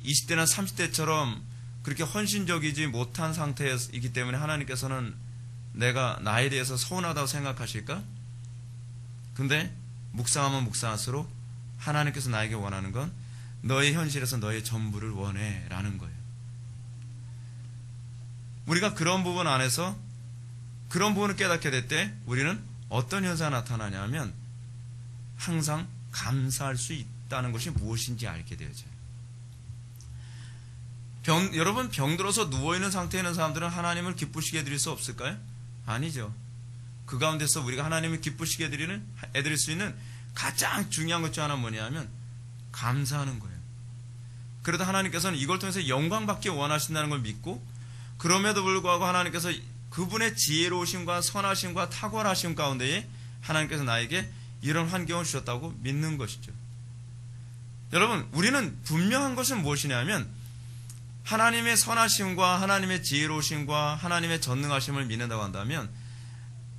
20대나 30대처럼 그렇게 헌신적이지 못한 상태이기 때문에 하나님께서는 나에 대해서 서운하다고 생각하실까? 근데 묵상하면 묵상할수록 하나님께서 나에게 원하는 건 너의 현실에서 너의 전부를 원해 라는 거예요. 우리가 그런 부분 안에서 그런 부분을 깨닫게 될 때 우리는 어떤 현상이 나타나냐면 항상 감사할 수 있다는 것이 무엇인지 알게 되어져요. 여러분, 병들어서 누워있는 상태에 있는 사람들은 하나님을 기쁘시게 해드릴 수 없을까요? 아니죠. 그 가운데서 우리가 하나님을 기쁘시게 해드릴 수 있는 가장 중요한 것 중 하나는 뭐냐면 감사하는 거예요. 그러다 하나님께서는 이걸 통해서 영광받기 원하신다는 걸 믿고, 그럼에도 불구하고 하나님께서 그분의 지혜로우심과 선하심과 탁월하심 가운데에 하나님께서 나에게 이런 환경을 주셨다고 믿는 것이죠. 여러분, 우리는 분명한 것은 무엇이냐면 하나님의 선하심과 하나님의 지혜로우심과 하나님의 전능하심을 믿는다고 한다면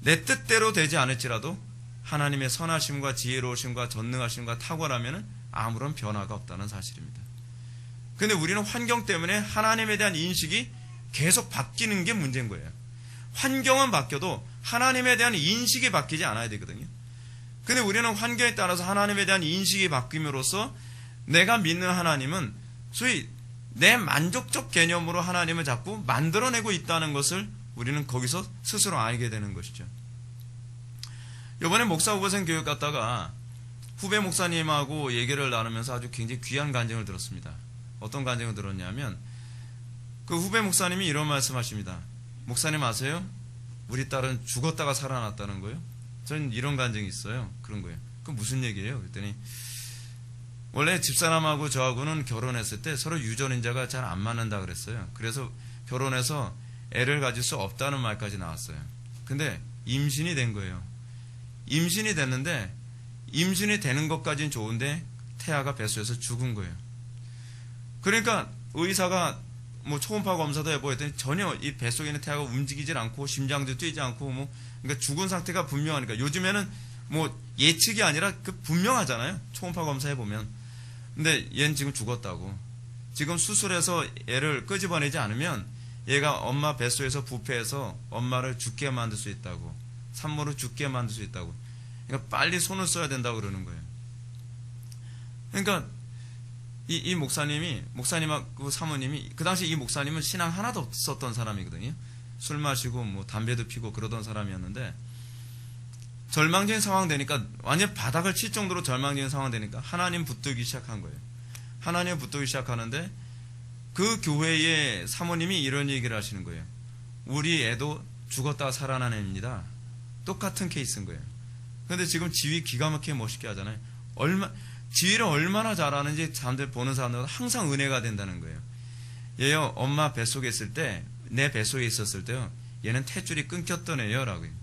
내 뜻대로 되지 않을지라도 하나님의 선하심과 지혜로우심과 전능하심과 탁월하면 아무런 변화가 없다는 사실입니다. 근데 우리는 환경 때문에 하나님에 대한 인식이 계속 바뀌는 게 문제인 거예요. 환경은 바뀌어도 하나님에 대한 인식이 바뀌지 않아야 되거든요. 근데 우리는 환경에 따라서 하나님에 대한 인식이 바뀜으로써 내가 믿는 하나님은 소위 내 만족적 개념으로 하나님을 자꾸 만들어내고 있다는 것을 우리는 거기서 스스로 알게 되는 것이죠. 이번에 목사 후보생 교육 갔다가 후배 목사님하고 얘기를 나누면서 아주 굉장히 귀한 간증을 들었습니다. 어떤 간증을 들었냐면 그 후배 목사님이 이런 말씀하십니다. 목사님 아세요? 우리 딸은 죽었다가 살아났다는 거예요. 저는 이런 간증이 있어요. 그런 거예요. 그 무슨 얘기예요? 그랬더니 원래 집사람하고 저하고는 결혼했을 때 서로 유전인자가 잘 안 맞는다 그랬어요. 그래서 결혼해서 애를 가질 수 없다는 말까지 나왔어요. 근데 임신이 된 거예요. 임신이 됐는데 임신이 되는 것까지는 좋은데 태아가 뱃속에서 죽은 거예요. 그러니까 의사가 뭐 초음파 검사도 해보고 했더니 전혀 이 뱃속에 있는 태아가 움직이질 않고 심장도 뛰지 않고 뭐 그러니까 죽은 상태가 분명하니까 요즘에는 뭐 예측이 아니라 그 분명하잖아요. 초음파 검사 해보면. 근데 얘는 지금 죽었다고. 지금 수술해서 애를 끄집어내지 않으면 얘가 엄마 뱃속에서 부패해서 엄마를 죽게 만들 수 있다고. 산모를 죽게 만들 수 있다고. 그러니까 빨리 손을 써야 된다고 그러는 거예요. 그러니까 이 목사님하고 사모님이 그 당시 이 목사님은 신앙 하나도 없었던 사람이거든요. 술 마시고 뭐 담배도 피고 그러던 사람이었는데 절망적인 상황 되니까 완전 바닥을 칠 정도로 절망적인 상황 되니까 하나님 붙들기 시작한 거예요. 하나님 붙들기 시작하는데 그 교회의 사모님이 이런 얘기를 하시는 거예요. 우리 애도 죽었다가 살아난 애입니다. 똑같은 케이스인 거예요. 그런데 지금 지휘 기가 막히게 멋있게 하잖아요. 지휘를 얼마나 잘하는지 사람들 보는 사람들은 항상 은혜가 된다는 거예요. 얘요 엄마 뱃속에 있을 때 내 뱃속에 있었을 때요 얘는 탯줄이 끊겼던 애요 라고 해요.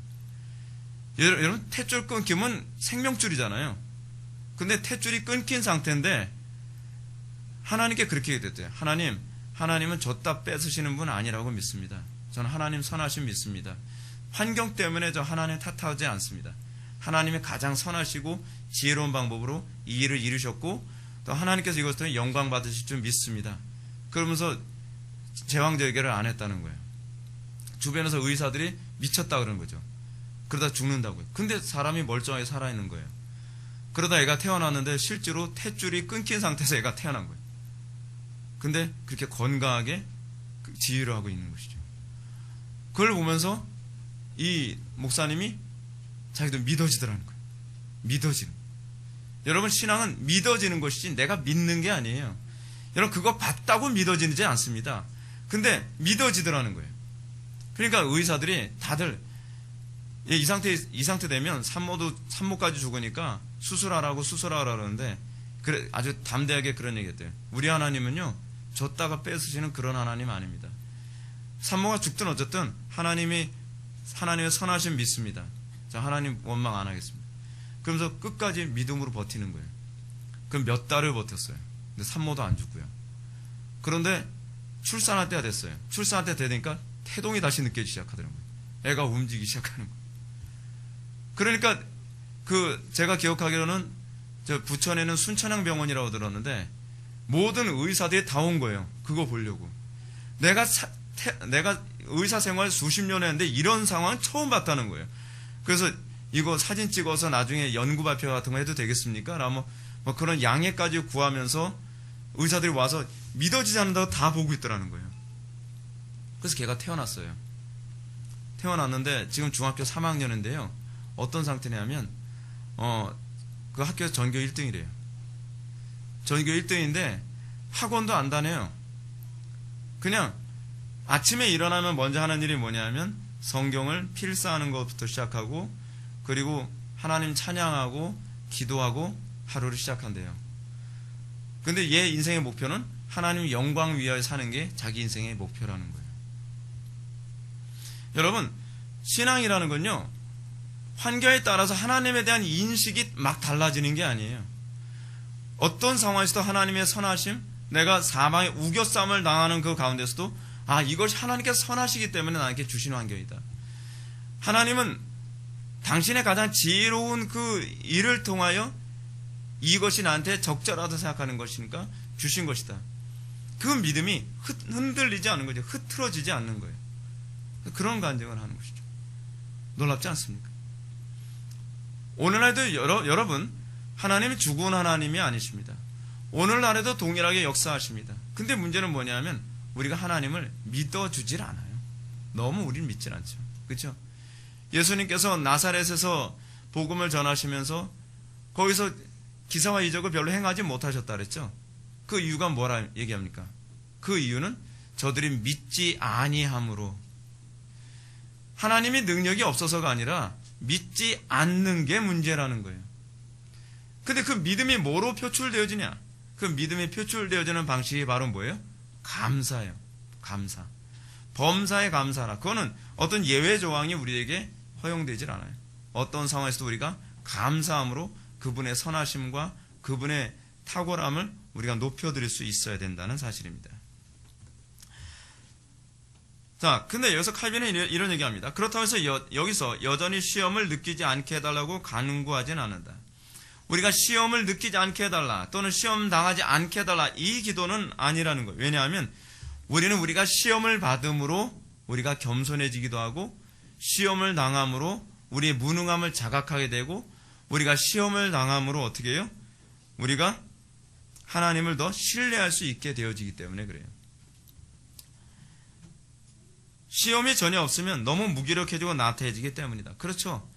여러분 탯줄 끊기면 생명줄이잖아요. 근데 탯줄이 끊긴 상태인데 하나님께 그렇게 얘기했대요. 하나님은 줬다 뺏으시는 분 아니라고 믿습니다. 저는 하나님 선하심 믿습니다. 환경 때문에 저 하나님 탓하지 않습니다. 하나님이 가장 선하시고 지혜로운 방법으로 이 일을 이루셨고 또 하나님께서 이것을 영광 받으실 줄 믿습니다. 그러면서 제왕절개를 안 했다는 거예요. 주변에서 의사들이 미쳤다 그러는 거죠. 그러다 죽는다고요. 근데 사람이 멀쩡하게 살아있는 거예요. 그러다 애가 태어났는데 실제로 탯줄이 끊긴 상태에서 애가 태어난 거예요. 근데 그렇게 건강하게 지휘를 하고 있는 것이죠. 그걸 보면서 이 목사님이 자기도 믿어지더라는 거예요. 믿어지는. 여러분 신앙은 믿어지는 것이지 내가 믿는 게 아니에요. 여러분 그거 봤다고 믿어지지 않습니다. 근데 믿어지더라는 거예요. 그러니까 의사들이 다들 이 상태 되면 산모까지 죽으니까 수술하라고 그러는데 그래 아주 담대하게 그런 얘기했대요. 우리 하나님은요 줬다가 뺏으시는 그런 하나님 아닙니다. 산모가 죽든 어쨌든 하나님의 선하심 믿습니다. 자, 하나님 원망 안 하겠습니다. 그러면서 끝까지 믿음으로 버티는 거예요. 그럼 몇 달을 버텼어요. 근데 산모도 안 죽고요. 그런데 출산할 때가 됐어요. 출산할 때 되니까 태동이 다시 느껴지기 시작하더라고요. 애가 움직이기 시작하는 거예요. 그러니까 제가 기억하기로는 저 부천에는 순천향병원이라고 들었는데 모든 의사들이 다 온 거예요. 그거 보려고. 내가 의사 생활 수십 년 했는데 이런 상황 처음 봤다는 거예요. 그래서 이거 사진 찍어서 나중에 연구 발표 같은 거 해도 되겠습니까? 라면 뭐 그런 양해까지 구하면서 의사들이 와서 믿어지지 않는다고 다 보고 있더라는 거예요. 그래서 걔가 태어났어요. 태어났는데 지금 중학교 3학년인데요. 어떤 상태냐면 그 학교에서 전교 1등이래요. 전교 1등인데 학원도 안 다녀요. 그냥 아침에 일어나면 먼저 하는 일이 뭐냐면 성경을 필사하는 것부터 시작하고 그리고 하나님 찬양하고 기도하고 하루를 시작한대요. 근데 얘 인생의 목표는 하나님 영광 위하여 사는 게 자기 인생의 목표라는 거예요. 여러분 신앙이라는 건요 환경에 따라서 하나님에 대한 인식이 막 달라지는 게 아니에요. 어떤 상황에서도 하나님의 선하심, 내가 사방에 우겨싸움을 당하는 그 가운데서도 이것이 하나님께서 선하시기 때문에 나에게 주신 환경이다. 하나님은 당신의 가장 지혜로운 그 일을 통하여 이것이 나한테 적절하다고 생각하는 것이니까 주신 것이다. 그 믿음이 흔들리지 않는 거죠. 흐트러지지 않는 거예요. 그런 간증을 하는 것이죠. 놀랍지 않습니까? 오늘날도 여러분, 하나님이 죽은 하나님이 아니십니다. 오늘날에도 동일하게 역사하십니다. 근데 문제는 뭐냐면 우리가 하나님을 믿어주질 않아요. 너무 우리는 믿질 않죠. 그렇죠? 예수님께서 나사렛에서 복음을 전하시면서 거기서 기사와 이적을 별로 행하지 못하셨다 그랬죠? 그 이유가 뭐라 얘기합니까? 그 이유는 저들이 믿지 아니함으로. 하나님이 능력이 없어서가 아니라 믿지 않는 게 문제라는 거예요. 근데 그 믿음이 뭐로 표출되어지냐? 그 믿음이 표출되어지는 방식이 바로 뭐예요? 감사예요. 감사. 범사에 감사라. 그거는 어떤 예외 조항이 우리에게 허용되질 않아요. 어떤 상황에서도 우리가 감사함으로 그분의 선하심과 그분의 탁월함을 우리가 높여드릴 수 있어야 된다는 사실입니다. 자, 근데 여기서 칼빈은 이런 얘기합니다. 그렇다고 해서 여기서 여전히 시험을 느끼지 않게 해달라고 간구하진 않는다. 우리가 시험을 느끼지 않게 해달라 또는 시험 당하지 않게 해달라 이 기도는 아니라는 거예요. 왜냐하면 우리는 우리가 시험을 받음으로 우리가 겸손해지기도 하고 시험을 당함으로 우리의 무능함을 자각하게 되고 우리가 시험을 당함으로 어떻게 해요? 우리가 하나님을 더 신뢰할 수 있게 되어지기 때문에 그래요. 시험이 전혀 없으면 너무 무기력해지고 나태해지기 때문이다. 그렇죠?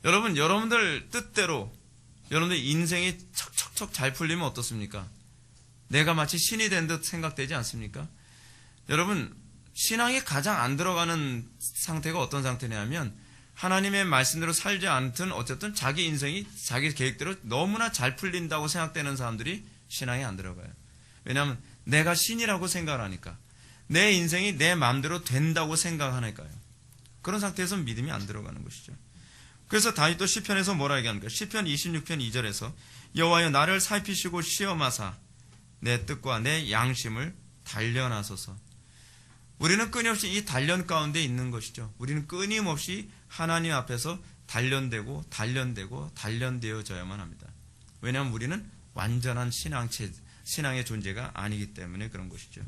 여러분들 뜻대로 여러분들 인생이 척척척 잘 풀리면 어떻습니까? 내가 마치 신이 된 듯 생각되지 않습니까? 여러분, 신앙이 가장 안 들어가는 상태가 어떤 상태냐면 하나님의 말씀대로 살지 않든 어쨌든 자기 인생이 자기 계획대로 너무나 잘 풀린다고 생각되는 사람들이 신앙에 안 들어가요. 왜냐하면 내가 신이라고 생각을 하니까 내 인생이 내 마음대로 된다고 생각하니까요. 그런 상태에서 믿음이 안 들어가는 것이죠. 그래서 다윗도 시편에서 뭐라 얘기합니까? 시편 26편 2절에서 여호와여 나를 살피시고 시험하사 내 뜻과 내 양심을 단련하소서. 우리는 끊임없이 이 단련 가운데 있는 것이죠. 우리는 끊임없이 하나님 앞에서 단련되어져야만 합니다. 왜냐하면 우리는 완전한 신앙의 존재가 아니기 때문에 그런 것이죠.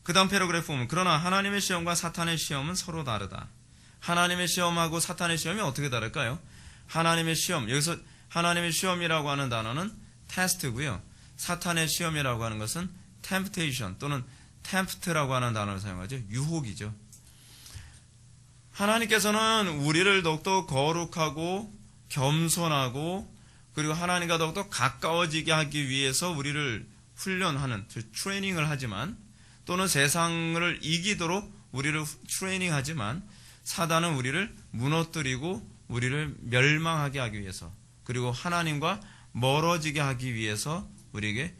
그 다음 패러그래프 보면 그러나 하나님의 시험과 사탄의 시험은 서로 다르다. 하나님의 시험하고 사탄의 시험이 어떻게 다를까요? 하나님의 시험, 여기서 하나님의 시험이라고 하는 단어는 테스트고요. 사탄의 시험이라고 하는 것은 temptation 또는 tempt라고 하는 단어를 사용하죠. 유혹이죠. 하나님께서는 우리를 더욱더 거룩하고 겸손하고 그리고 하나님과 더욱더 가까워지게 하기 위해서 우리를 훈련하는, 트레이닝을 하지만 또는 세상을 이기도록 우리를 트레이닝하지만 사단은 우리를 무너뜨리고 우리를 멸망하게 하기 위해서 그리고 하나님과 멀어지게 하기 위해서 우리에게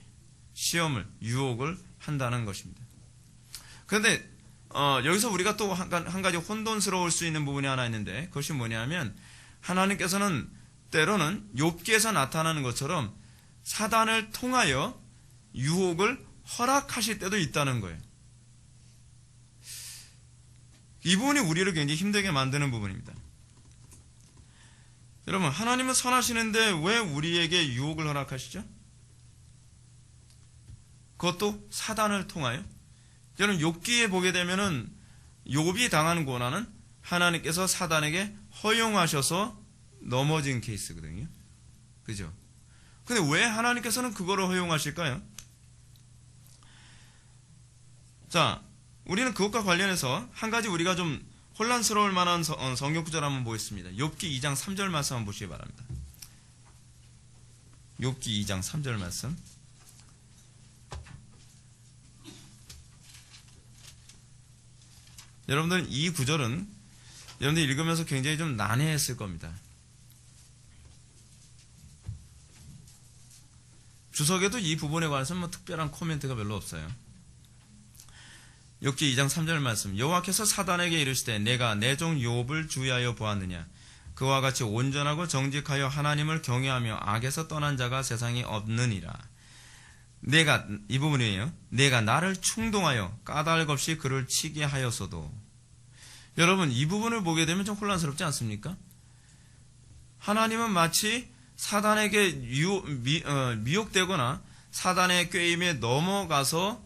시험을, 유혹을 한다는 것입니다. 그런데 여기서 우리가 또 한 가지 혼돈스러울 수 있는 부분이 하나 있는데 그것이 뭐냐면 하나님께서는 때로는 욥기에서 나타나는 것처럼 사단을 통하여 유혹을 허락하실 때도 있다는 거예요. 이 부분이 우리를 굉장히 힘들게 만드는 부분입니다. 여러분, 하나님은 선하시는데 왜 우리에게 유혹을 허락하시죠? 그것도 사단을 통하여. 여러분, 욥기에 보게 되면은 욥이 당한 고난은 하나님께서 사단에게 허용하셔서 넘어진 케이스거든요. 그죠? 근데 왜 하나님께서는 그거를 허용하실까요? 자, 우리는 그것과 관련해서 한 가지 우리가 좀 혼란스러울 만한 성경 구절 한번 보겠습니다. 욥기 2장 3절 말씀 한번 보시기 바랍니다. 욥기 2장 3절 말씀. 여러분들 이 구절은 여러분들 읽으면서 굉장히 좀 난해했을 겁니다. 주석에도 이 부분에 관해서 뭐 특별한 코멘트가 별로 없어요. 욥기 2장 3절 말씀. 여호와께서 사단에게 이르시되 내가 내 종 욥을 주의하여 보았느냐. 그와 같이 온전하고 정직하여 하나님을 경외하며 악에서 떠난 자가 세상에 없느니라. 내가, 이 부분이에요. 내가 나를 충동하여 까닭 없이 그를 치게 하였어도. 여러분, 이 부분을 보게 되면 좀 혼란스럽지 않습니까? 하나님은 마치 사단에게 미혹되거나 사단의 꾀임에 넘어가서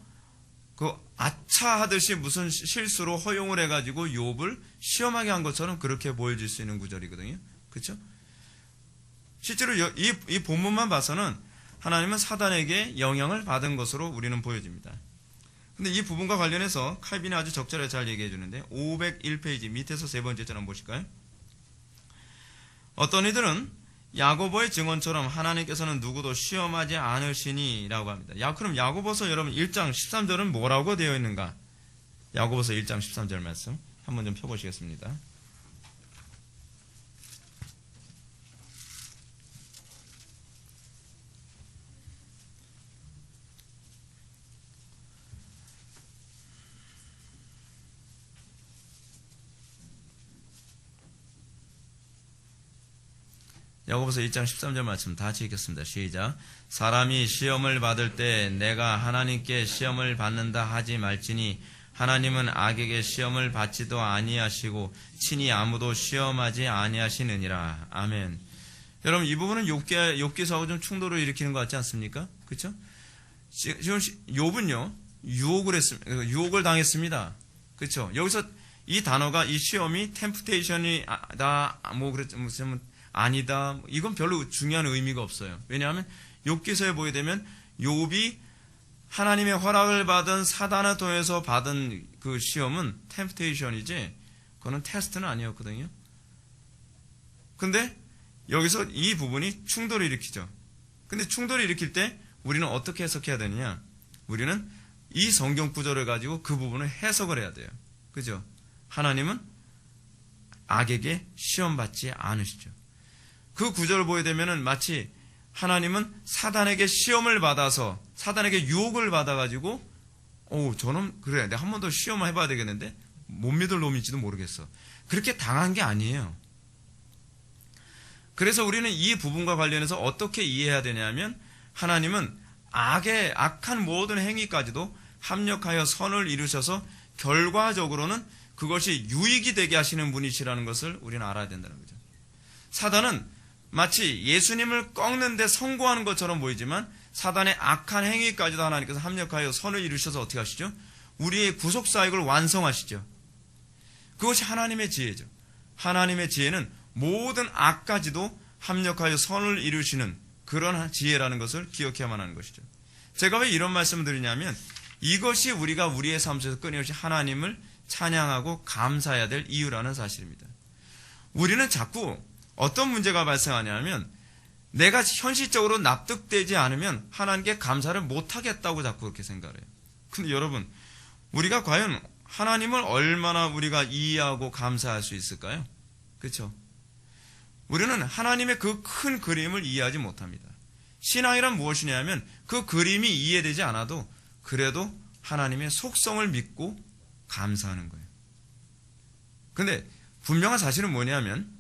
그 아차하듯이 무슨 실수로 허용을 해가지고 욥을 시험하게 한 것처럼 그렇게 보여질 수 있는 구절이거든요. 그렇죠? 실제로 이 본문만 봐서는 하나님은 사단에게 영향을 받은 것으로 우리는 보여집니다. 근데 이 부분과 관련해서 칼빈이 아주 적절하게 잘 얘기해 주는데 501페이지 밑에서 세 번째 절 한번 보실까요? 어떤 이들은 야고보의 증언처럼 하나님께서는 누구도 시험하지 않으시니 라고 합니다. 그럼 야고보서 여러분 1장 13절은 뭐라고 되어 있는가? 야고보서 1장 13절 말씀 한번 좀 펴보시겠습니다. 야고보서 1장 13절 말씀 다 같이 읽겠습니다. 시작. 사람이 시험을 받을 때 내가 하나님께 시험을 받는다 하지 말지니 하나님은 악에게 시험을 받지도 아니하시고 친히 아무도 시험하지 아니하시느니라. 아멘. 여러분 이 부분은 욥기서하고 좀 충돌을 일으키는 것 같지 않습니까? 그렇죠? 지금 욥은요 유혹을 당했습니다. 그렇죠? 여기서 이 단어가 이 시험이 템프테이션이다 무슨 아니다. 이건 별로 중요한 의미가 없어요. 왜냐하면 욥기서에 보게 되면 욥이 하나님의 허락을 받은 사단을 통해서 받은 그 시험은 템프테이션이지 그거는 테스트는 아니었거든요. 근데 여기서 이 부분이 충돌을 일으키죠. 근데 충돌을 일으킬 때 우리는 어떻게 해석해야 되느냐? 우리는 이 성경 구절을 가지고 그 부분을 해석을 해야 돼요. 그죠? 하나님은 악에게 시험받지 않으시죠. 그 구절을 보게 되면은 마치 하나님은 사단에게 시험을 받아서 사단에게 유혹을 받아가지고 저는 그래 내가 한 번 더 시험을 해봐야 되겠는데 못 믿을 놈인지도 모르겠어. 그렇게 당한 게 아니에요. 그래서 우리는 이 부분과 관련해서 어떻게 이해해야 되냐면 하나님은 악한 모든 행위까지도 합력하여 선을 이루셔서 결과적으로는 그것이 유익이 되게 하시는 분이시라는 것을 우리는 알아야 된다는 거죠. 사단은 마치 예수님을 꺾는 데 성공하는 것처럼 보이지만 사단의 악한 행위까지도 하나님께서 합력하여 선을 이루셔서 어떻게 하시죠? 우리의 구속사역을 완성하시죠. 그것이 하나님의 지혜죠. 하나님의 지혜는 모든 악까지도 합력하여 선을 이루시는 그런 지혜라는 것을 기억해야만 하는 것이죠. 제가 왜 이런 말씀을 드리냐면 이것이 우리가 우리의 삶 속에서 끊임없이 하나님을 찬양하고 감사해야 될 이유라는 사실입니다. 우리는 자꾸 어떤 문제가 발생하냐면 내가 현실적으로 납득되지 않으면 하나님께 감사를 못하겠다고 자꾸 그렇게 생각을 해요. 근데 여러분 우리가 과연 하나님을 얼마나 우리가 이해하고 감사할 수 있을까요? 그렇죠? 우리는 하나님의 그 큰 그림을 이해하지 못합니다. 신앙이란 무엇이냐면 그 그림이 이해되지 않아도 그래도 하나님의 속성을 믿고 감사하는 거예요. 근데 분명한 사실은 뭐냐면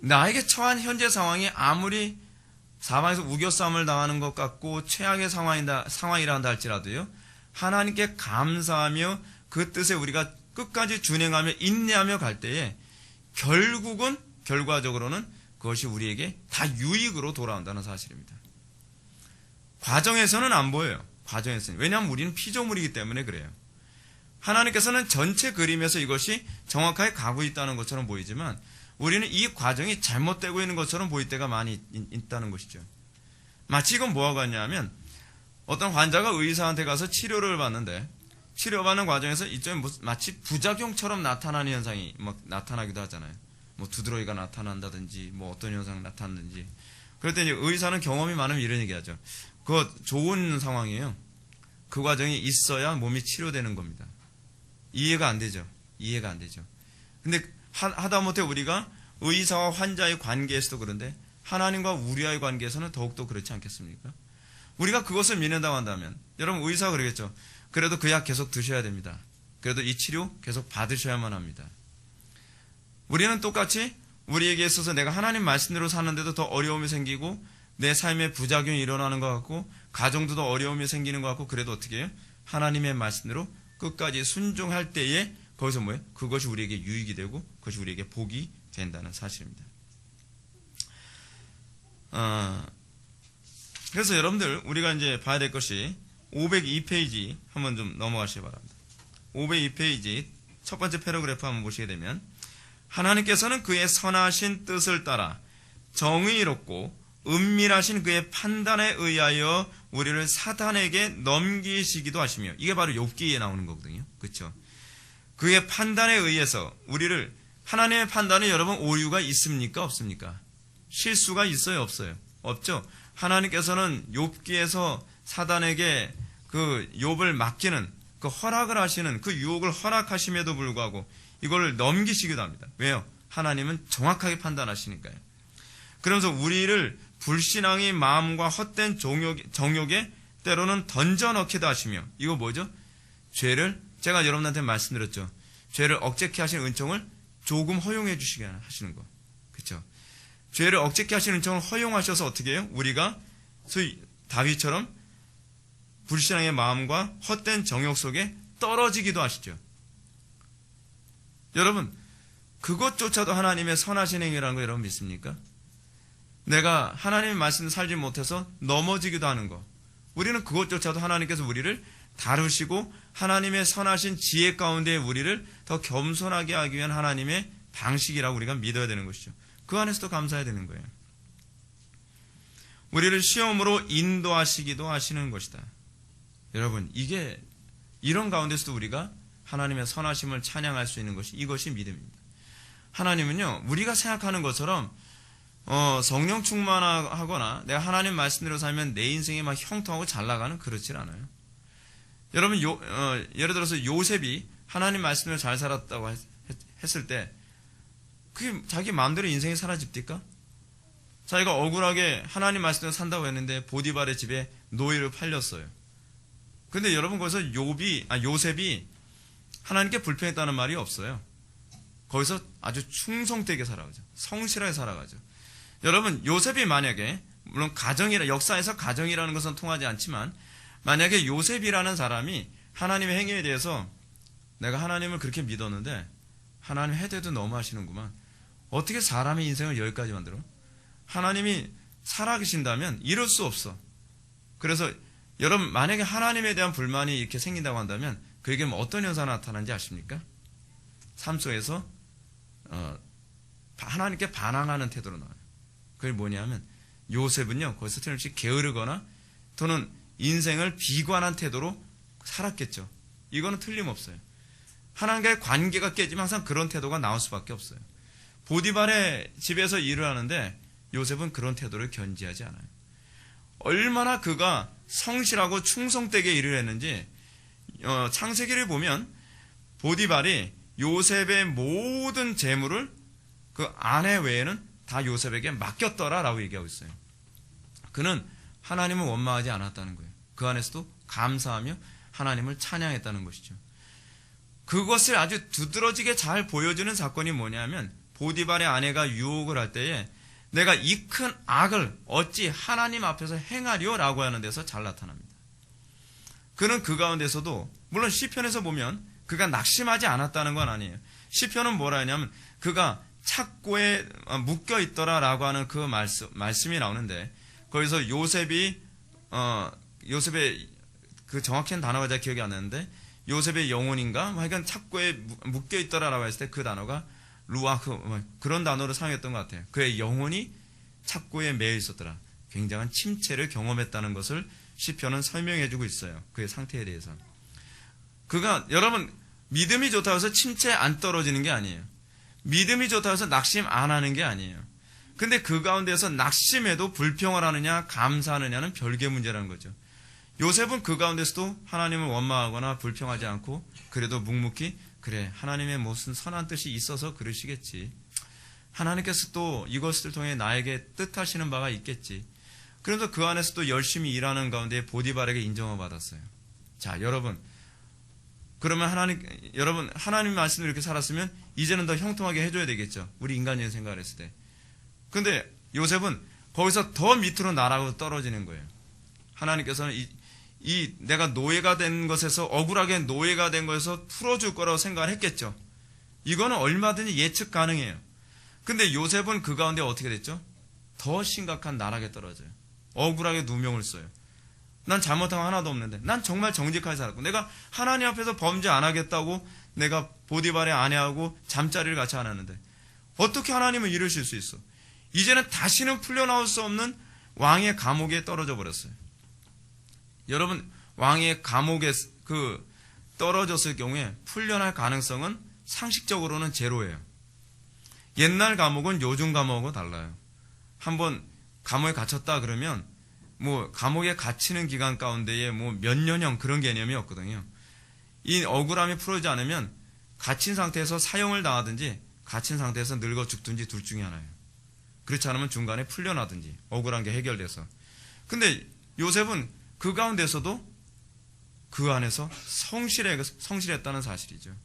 나에게 처한 현재 상황이 아무리 사방에서 우겨싸움을 당하는 것 같고 최악의 상황이라 한다 할지라도요. 하나님께 감사하며 그 뜻에 우리가 끝까지 준행하며 인내하며 갈 때에 결과적으로는 그것이 우리에게 다 유익으로 돌아온다는 사실입니다. 과정에서는 안 보여요. 과정에서는. 왜냐하면 우리는 피조물이기 때문에 그래요. 하나님께서는 전체 그림에서 이것이 정확하게 가고 있다는 것처럼 보이지만 우리는 이 과정이 잘못되고 있는 것처럼 보일 때가 많이 있다는 것이죠. 마치 이건 뭐하고 같냐면 어떤 환자가 의사한테 가서 치료를 받는데 치료받는 과정에서 이쪽에 마치 부작용처럼 나타나는 현상이 나타나기도 하잖아요. 두드러기가 나타난다든지 어떤 현상이 나타나든지 그럴 때 이제 의사는 경험이 많으면 이런 얘기하죠. 그거 좋은 상황이에요. 그 과정이 있어야 몸이 치료되는 겁니다. 이해가 안 되죠. 이해가 안 되죠. 근데 하다못해 우리가 의사와 환자의 관계에서도 그런데 하나님과 우리와의 관계에서는 더욱더 그렇지 않겠습니까? 우리가 그것을 믿는다고 한다면 여러분 의사가 그러겠죠. 그래도 그 약 계속 드셔야 됩니다. 그래도 이 치료 계속 받으셔야만 합니다. 우리는 똑같이 우리에게 있어서 내가 하나님 말씀대로 사는데도 더 어려움이 생기고 내 삶에 부작용이 일어나는 것 같고 가정도 더 어려움이 생기는 것 같고 그래도 어떻게 해요? 하나님의 말씀대로 끝까지 순종할 때에 거기서 뭐예요? 그것이 우리에게 유익이 되고 그것이 우리에게 복이 된다는 사실입니다. 그래서 여러분들 우리가 이제 봐야 될 것이 502페이지 한번 좀 넘어가시기 바랍니다. 502페이지 첫 번째 패러그래프 한번 보시게 되면 하나님께서는 그의 선하신 뜻을 따라 정의롭고 은밀하신 그의 판단에 의하여 우리를 사탄에게 넘기시기도 하시며 이게 바로 욥기에 나오는 거거든요. 그렇죠? 그의 판단에 의해서 우리를 하나님의 판단에 여러분 오류가 있습니까? 없습니까? 실수가 있어요? 없어요? 없죠? 하나님께서는 욥기에서 사단에게 그 욥을 맡기는 그 허락을 하시는 그 유혹을 허락하심에도 불구하고 이걸 넘기시기도 합니다. 왜요? 하나님은 정확하게 판단하시니까요. 그러면서 우리를 불신앙의 마음과 헛된 정욕에 때로는 던져넣기도 하시며 이거 뭐죠? 죄를 제가 여러분한테 말씀드렸죠. 죄를 억제케 하시는 은총을 조금 허용해 주시게 하시는 거. 그렇죠? 죄를 억제케 하시는 은총을 허용하셔서 어떻게 해요? 우리가 소위 다윗처럼 불신앙의 마음과 헛된 정욕 속에 떨어지기도 하시죠. 여러분, 그것조차도 하나님의 선하신 행위라는 거 여러분 믿습니까? 내가 하나님의 말씀을 살지 못해서 넘어지기도 하는 거. 우리는 그것조차도 하나님께서 우리를 다루시고 하나님의 선하신 지혜 가운데 우리를 더 겸손하게 하기 위한 하나님의 방식이라고 우리가 믿어야 되는 것이죠. 그 안에서도 감사해야 되는 거예요. 우리를 시험으로 인도하시기도 하시는 것이다. 여러분, 이런 가운데서도 우리가 하나님의 선하심을 찬양할 수 있는 것이 이것이 믿음입니다. 하나님은요, 우리가 생각하는 것처럼 성령 충만하거나 내가 하나님 말씀대로 살면 내 인생이 막 형통하고 잘 나가는 그렇진 않아요. 여러분, 예를 들어서 요셉이 하나님 말씀대로 잘 살았다고 했을 때 그게 자기 마음대로 인생이 사라집니까? 자기가 억울하게 하나님 말씀대로 산다고 했는데 보디발의 집에 노예로 팔렸어요. 근데 여러분 거기서 요셉이 하나님께 불평했다는 말이 없어요. 거기서 아주 충성되게 살아가죠. 성실하게 살아가죠. 여러분, 요셉이 만약에 물론 역사에서 가정이라는 것은 통하지 않지만 만약에 요셉이라는 사람이 하나님의 행위에 대해서 내가 하나님을 그렇게 믿었는데 하나님 해대도 너무 하시는구만. 어떻게 사람의 인생을 여기까지 만들어? 하나님이 살아계신다면 이럴 수 없어. 그래서 여러분 만약에 하나님에 대한 불만이 이렇게 생긴다고 한다면 그에게 어떤 현상이 나타나는지 아십니까? 삶 속에서 하나님께 반항하는 태도로 나와요. 그게 뭐냐면 요셉은요 거기서 틀림없이 게으르거나 또는 인생을 비관한 태도로 살았겠죠. 이거는 틀림없어요. 하나님과의 관계가 깨지면 항상 그런 태도가 나올 수밖에 없어요. 보디발의 집에서 일을 하는데 요셉은 그런 태도를 견지하지 않아요. 얼마나 그가 성실하고 충성되게 일을 했는지 창세기를 보면 보디발이 요셉의 모든 재물을 그 아내 외에는 다 요셉에게 맡겼더라라고 얘기하고 있어요. 그는 하나님을 원망하지 않았다는 거예요. 그 안에서도 감사하며 하나님을 찬양했다는 것이죠. 그것을 아주 두드러지게 잘 보여주는 사건이 뭐냐면 보디발의 아내가 유혹을 할 때에 내가 이 큰 악을 어찌 하나님 앞에서 행하리요? 라고 하는 데서 잘 나타납니다. 그는 그 가운데서도 물론 시편에서 보면 그가 낙심하지 않았다는 건 아니에요. 시편은 뭐라 하냐면 그가 착고에 묶여 있더라 라고 하는 그 말씀이 나오는데 거기서 요셉의 그 정확한 단어가 잘 기억이 안 나는데 요셉의 영혼인가? 하여간 착고에 묶여 있더라 라고 했을 때 그 단어가 루아흐 그런 단어로 사용했던 것 같아요. 그의 영혼이 착고에 매여 있었더라. 굉장한 침체를 경험했다는 것을 시편은 설명해주고 있어요. 그의 상태에 대해서. 그가 여러분 믿음이 좋다고 해서 침체에 안 떨어지는 게 아니에요. 믿음이 좋다고 해서 낙심 안 하는 게 아니에요. 근데 그 가운데서 낙심해도 불평을 하느냐 감사하느냐는 별개 문제라는 거죠. 요셉은 그 가운데서도 하나님을 원망하거나 불평하지 않고 그래도 묵묵히 그래 하나님의 무슨 선한 뜻이 있어서 그러시겠지. 하나님께서 또 이것을 통해 나에게 뜻하시는 바가 있겠지. 그래서 그 안에서 또 열심히 일하는 가운데 보디발에게 인정을 받았어요. 자 여러분 그러면 여러분, 하나님 말씀으로 이렇게 살았으면 이제는 더 형통하게 해줘야 되겠죠. 우리 인간적인 생각을 했을 때. 근데 요셉은 거기서 더 밑으로 나라고 떨어지는 거예요. 하나님께서는 내가 노예가 된 것에서, 억울하게 노예가 된 것에서 풀어줄 거라고 생각을 했겠죠. 이거는 얼마든지 예측 가능해요. 근데 요셉은 그 가운데 어떻게 됐죠? 더 심각한 나락에 떨어져요. 억울하게 누명을 써요. 난 잘못한 거 하나도 없는데, 난 정말 정직하게 살았고, 내가 하나님 앞에서 범죄 안 하겠다고 내가 보디발의 아내하고 잠자리를 같이 안 하는데 어떻게 하나님은 이러실 수 있어? 이제는 다시는 풀려나올 수 없는 왕의 감옥에 떨어져 버렸어요. 여러분, 왕의 감옥에 떨어졌을 경우에 풀려날 가능성은 상식적으로는 제로예요. 옛날 감옥은 요즘 감옥하고 달라요. 한번 감옥에 갇혔다 그러면 감옥에 갇히는 기간 가운데에 몇 년형 그런 개념이 없거든요. 이 억울함이 풀어지지 않으면 갇힌 상태에서 사형을 당하든지 갇힌 상태에서 늙어 죽든지 둘 중에 하나예요. 그렇지 않으면 중간에 풀려나든지 억울한 게 해결돼서. 근데 요셉은 그 가운데서도 그 안에서 성실했다는 사실이죠.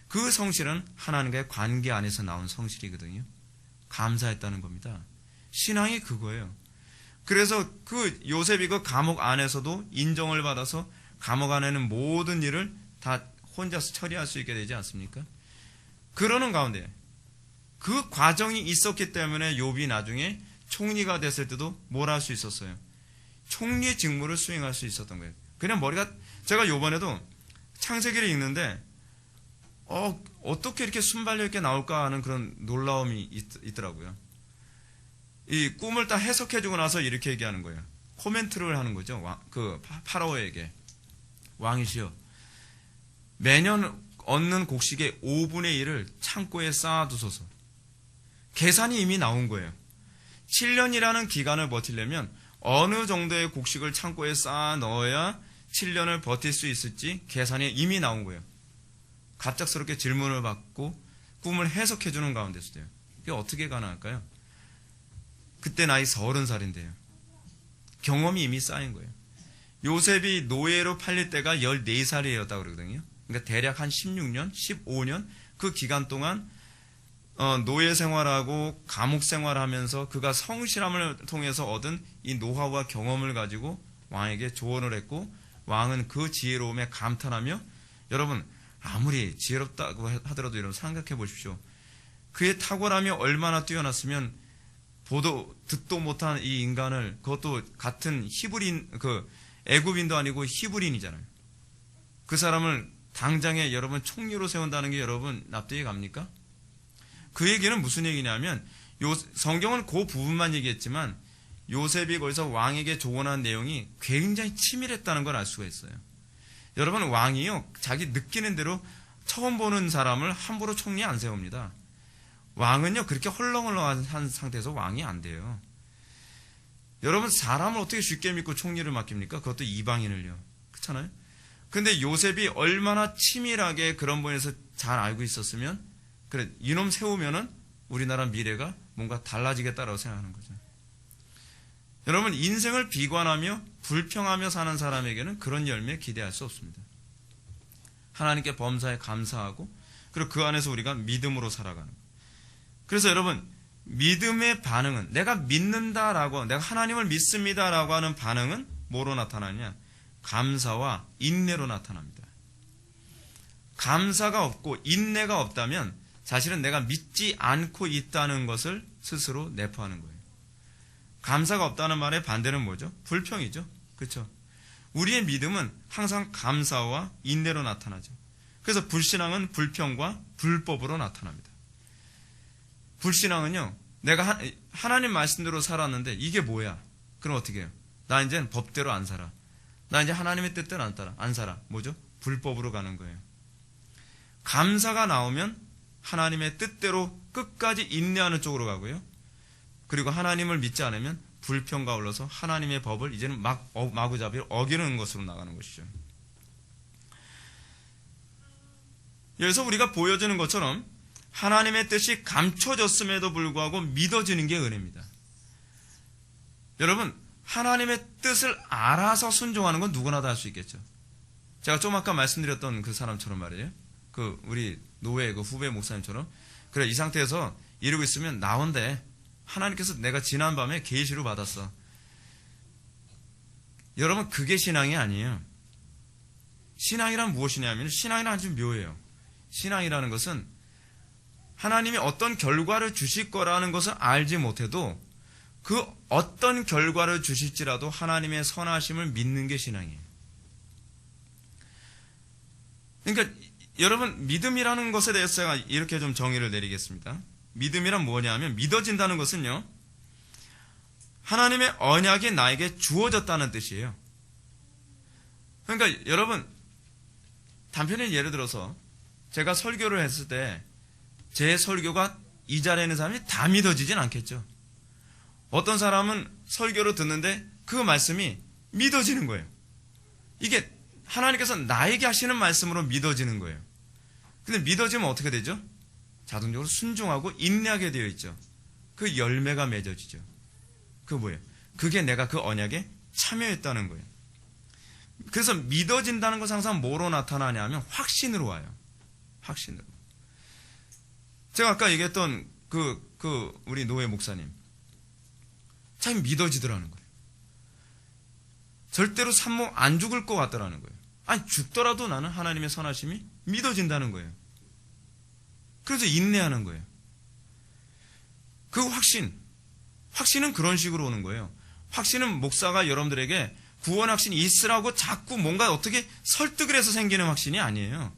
그 성실은 하나님과의 관계 안에서 나온 성실이거든요. 감사했다는 겁니다. 신앙이 그거예요. 그래서 그 요셉이 그 감옥 안에서도 인정을 받아서 감옥 안에는 모든 일을 다 혼자서 처리할 수 있게 되지 않습니까? 그러는 가운데 그 과정이 있었기 때문에 욥이 나중에 총리가 됐을 때도 뭘 할 수 있었어요? 총리 직무를 수행할 수 있었던 거예요. 그냥 제가 요번에도 창세기를 읽는데 어떻게 이렇게 순발력 있게 나올까 하는 그런 놀라움이 있더라고요. 이 꿈을 딱 해석해주고 나서 이렇게 얘기하는 거예요. 코멘트를 하는 거죠. 그 파라오에게. 왕이시여, 매년 얻는 곡식의 5분의 1을 창고에 쌓아두소서. 계산이 이미 나온 거예요. 7년이라는 기간을 버티려면 어느 정도의 곡식을 창고에 쌓아 넣어야 7년을 버틸 수 있을지 계산이 이미 나온 거예요. 갑작스럽게 질문을 받고 꿈을 해석해주는 가운데서도요. 이게 어떻게 가능할까요? 그때 나이 30살인데요. 경험이 이미 쌓인 거예요. 요셉이 노예로 팔릴 때가 14살이었다고 그러거든요. 그러니까 대략 한 16년, 15년 그 기간 동안 노예 생활하고 감옥 생활하면서 그가 성실함을 통해서 얻은 이 노하우와 경험을 가지고 왕에게 조언을 했고, 왕은 그 지혜로움에 감탄하며, 여러분 아무리 지혜롭다고 하더라도 여러분 생각해 보십시오. 그의 탁월함이 얼마나 뛰어났으면 보도 듣도 못한 이 인간을, 그것도 같은 히브리인, 애굽인도 아니고 히브리인이잖아요. 그 사람을 당장에 여러분 총리로 세운다는 게 여러분 납득이 갑니까? 그 얘기는 무슨 얘기냐면, 성경은 그 부분만 얘기했지만 요셉이 거기서 왕에게 조언한 내용이 굉장히 치밀했다는 걸 알 수가 있어요. 여러분, 왕이요, 자기 느끼는 대로 처음 보는 사람을 함부로 총리에 안 세웁니다. 왕은요, 그렇게 헐렁헐렁한 상태에서 왕이 안 돼요. 여러분, 사람을 어떻게 쉽게 믿고 총리를 맡깁니까? 그것도 이방인을요. 그렇잖아요? 근데 요셉이 얼마나 치밀하게 그런 부분에서 잘 알고 있었으면, 그래, 이놈 세우면은 우리나라 미래가 뭔가 달라지겠다라고 생각하는 거죠. 여러분, 인생을 비관하며 불평하며 사는 사람에게는 그런 열매 기대할 수 없습니다. 하나님께 범사에 감사하고, 그리고 그 안에서 우리가 믿음으로 살아가는 거예요. 그래서 여러분, 믿음의 반응은, 내가 믿는다라고, 내가 하나님을 믿습니다라고 하는 반응은 뭐로 나타나냐? 감사와 인내로 나타납니다. 감사가 없고 인내가 없다면 사실은 내가 믿지 않고 있다는 것을 스스로 내포하는 거예요. 감사가 없다는 말의 반대는 뭐죠? 불평이죠. 그렇죠? 우리의 믿음은 항상 감사와 인내로 나타나죠. 그래서 불신앙은 불평과 불법으로 나타납니다. 불신앙은요, 내가 하나님 말씀대로 살았는데 이게 뭐야? 그럼 어떻게 해요? 나 이제 법대로 안 살아. 나 이제 하나님의 뜻대로 안 살아. 뭐죠? 불법으로 가는 거예요. 감사가 나오면 하나님의 뜻대로 끝까지 인내하는 쪽으로 가고요. 그리고 하나님을 믿지 않으면 불평가 올라서 하나님의 법을 이제는 마구잡이로 어기는 것으로 나가는 것이죠. 여기서 우리가 보여주는 것처럼 하나님의 뜻이 감춰졌음에도 불구하고 믿어지는 게 은혜입니다. 여러분, 하나님의 뜻을 알아서 순종하는 건 누구나 다 할 수 있겠죠. 제가 좀 아까 말씀드렸던 그 사람처럼 말이에요. 그 우리 노예 그 후배 목사님처럼 그래 이 상태에서 이러고 있으면 나온대. 하나님께서 내가 지난밤에 계시로 받았어. 여러분 그게 신앙이 아니에요. 신앙이란 무엇이냐면 신앙이란 아주 묘해요. 신앙이라는 것은 하나님이 어떤 결과를 주실 거라는 것을 알지 못해도 그 어떤 결과를 주실지라도 하나님의 선하심을 믿는 게 신앙이에요. 그러니까 여러분 믿음이라는 것에 대해서 제가 이렇게 좀 정의를 내리겠습니다. 믿음이란 뭐냐면 믿어진다는 것은요. 하나님의 언약이 나에게 주어졌다는 뜻이에요. 그러니까 여러분 단편히 예를 들어서 제가 설교를 했을 때 제 설교가 이 자리에 있는 사람이 다 믿어지진 않겠죠. 어떤 사람은 설교를 듣는데 그 말씀이 믿어지는 거예요. 이게 하나님께서 나에게 하시는 말씀으로 믿어지는 거예요. 근데 믿어지면 어떻게 되죠? 자동적으로 순종하고 인내하게 되어 있죠. 그 열매가 맺어지죠. 그게 뭐예요? 그게 내가 그 언약에 참여했다는 거예요. 그래서 믿어진다는 것은 항상 뭐로 나타나냐 하면 확신으로 와요. 확신으로. 제가 아까 얘기했던 우리 노예 목사님. 참 믿어지더라는 거예요. 절대로 산모 안 죽을 것 같더라는 거예요. 아니, 죽더라도 나는 하나님의 선하심이 믿어진다는 거예요. 그래서 인내하는 거예요. 그 확신은 그런 식으로 오는 거예요. 확신은 목사가 여러분들에게 구원 확신이 있으라고 자꾸 뭔가 어떻게 설득을 해서 생기는 확신이 아니에요.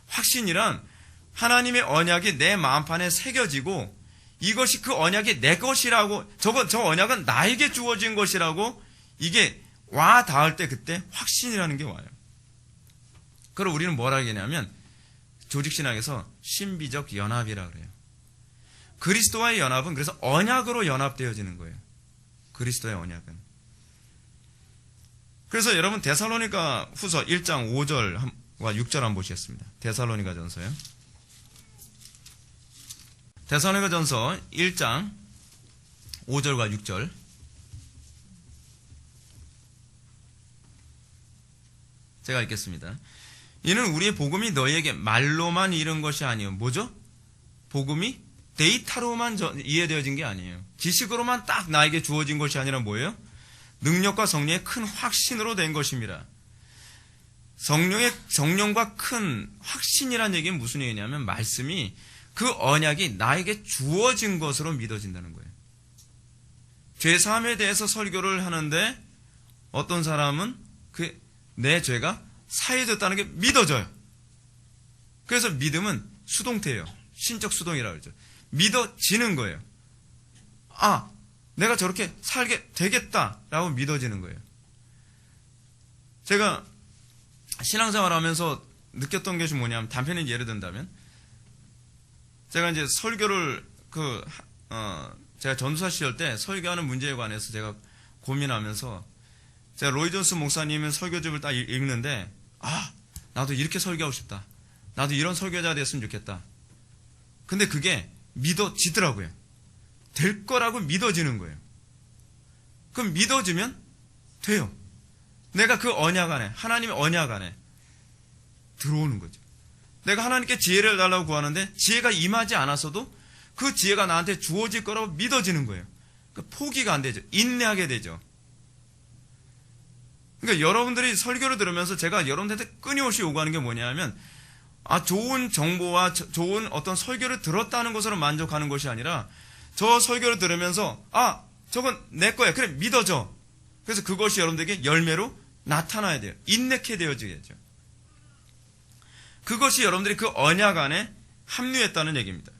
확신이란 하나님의 언약이 내 마음판에 새겨지고 이것이 그 언약이 내 것이라고 저 언약은 나에게 주어진 것이라고 이게 와 닿을 때 그때 확신이라는 게 와요. 그걸 우리는 뭐라 하겠냐면 조직신학에서 신비적 연합이라고 그래요. 그리스도와의 연합은 그래서 언약으로 연합되어지는 거예요. 그리스도의 언약은. 그래서 여러분 데살로니가 후서 1장 5절과 6절 한번 보시겠습니다. 데살로니가 전서요. 데살로니가 전서 1장 5절과 6절. 제가 읽겠습니다. 이는 우리의 복음이 너희에게 말로만 이른 것이 아니요. 뭐죠? 복음이 데이터로만 이해되어진 게 아니에요. 지식으로만 딱 나에게 주어진 것이 아니라 뭐예요? 능력과 성령의 큰 확신으로 된 것입니다. 성령과 큰 확신이란 얘기는 무슨 얘기냐면 말씀이 그 언약이 나에게 주어진 것으로 믿어진다는 거예요. 죄사함에 대해서 설교를 하는데 어떤 사람은 내 죄가 사해졌다는 게 믿어져요. 그래서 믿음은 수동태예요. 신적 수동이라고 그러죠. 믿어지는 거예요. 아, 내가 저렇게 살게 되겠다라고 믿어지는 거예요. 제가 신앙생활 하면서 느꼈던 것이 뭐냐면 단편히 예를 든다면 제가 이제 설교를 제가 전도사 시절 때 설교하는 문제에 관해서 제가 고민하면서 제가 로이 존스 목사님의 설교집을 딱 읽는데 나도 이렇게 설교하고 싶다. 나도 이런 설교자가 됐으면 좋겠다. 근데 그게 믿어지더라고요. 될 거라고 믿어지는 거예요. 그럼 믿어지면 돼요. 내가 그 언약 안에, 하나님의 언약 안에 들어오는 거죠. 내가 하나님께 지혜를 달라고 구하는데 지혜가 임하지 않았어도 그 지혜가 나한테 주어질 거라고 믿어지는 거예요. 그러니까 포기가 안 되죠. 인내하게 되죠. 그러니까 여러분들이 설교를 들으면서 제가 여러분들한테 끊임없이 요구하는 게 뭐냐면 좋은 정보와 좋은 어떤 설교를 들었다는 것으로 만족하는 것이 아니라 저 설교를 들으면서 저건 내 거야. 그래 믿어져. 그래서 그것이 여러분들에게 열매로 나타나야 돼요. 인내케 되어지겠죠. 그것이 여러분들이 그 언약 안에 합류했다는 얘기입니다.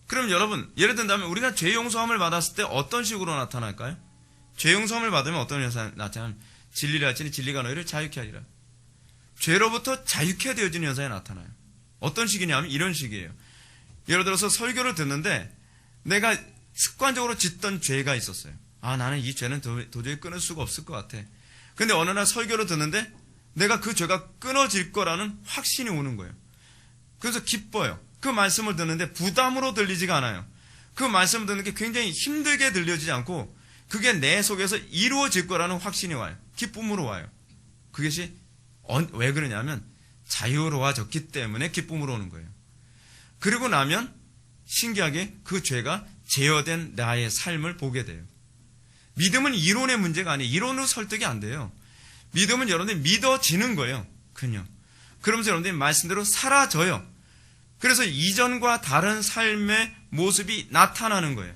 그럼 여러분 예를 든다면 우리가 죄 용서함을 받았을 때 어떤 식으로 나타날까요? 죄 용서함을 받으면 어떤 현상이 나타나면 진리를 알지니 진리가 너희를 자유케 하리라. 죄로부터 자유케 되어지는 현상이 나타나요. 어떤 식이냐면 이런 식이에요. 예를 들어서 설교를 듣는데 내가 습관적으로 짓던 죄가 있었어요. 나는 이 죄는 도저히 끊을 수가 없을 것 같아. 근데 어느 날 설교를 듣는데 내가 그 죄가 끊어질 거라는 확신이 오는 거예요. 그래서 기뻐요. 그 말씀을 듣는데 부담으로 들리지가 않아요. 그 말씀을 듣는 게 굉장히 힘들게 들려지지 않고 그게 내 속에서 이루어질 거라는 확신이 와요. 기쁨으로 와요. 그것이 왜 그러냐면 자유로워졌기 때문에 기쁨으로 오는 거예요. 그리고 나면 신기하게 그 죄가 제어된 나의 삶을 보게 돼요. 믿음은 이론의 문제가 아니에요. 이론으로 설득이 안 돼요. 믿음은 여러분들이 믿어지는 거예요. 그냥. 그러면서 여러분들이 말씀대로 사라져요. 그래서 이전과 다른 삶의 모습이 나타나는 거예요.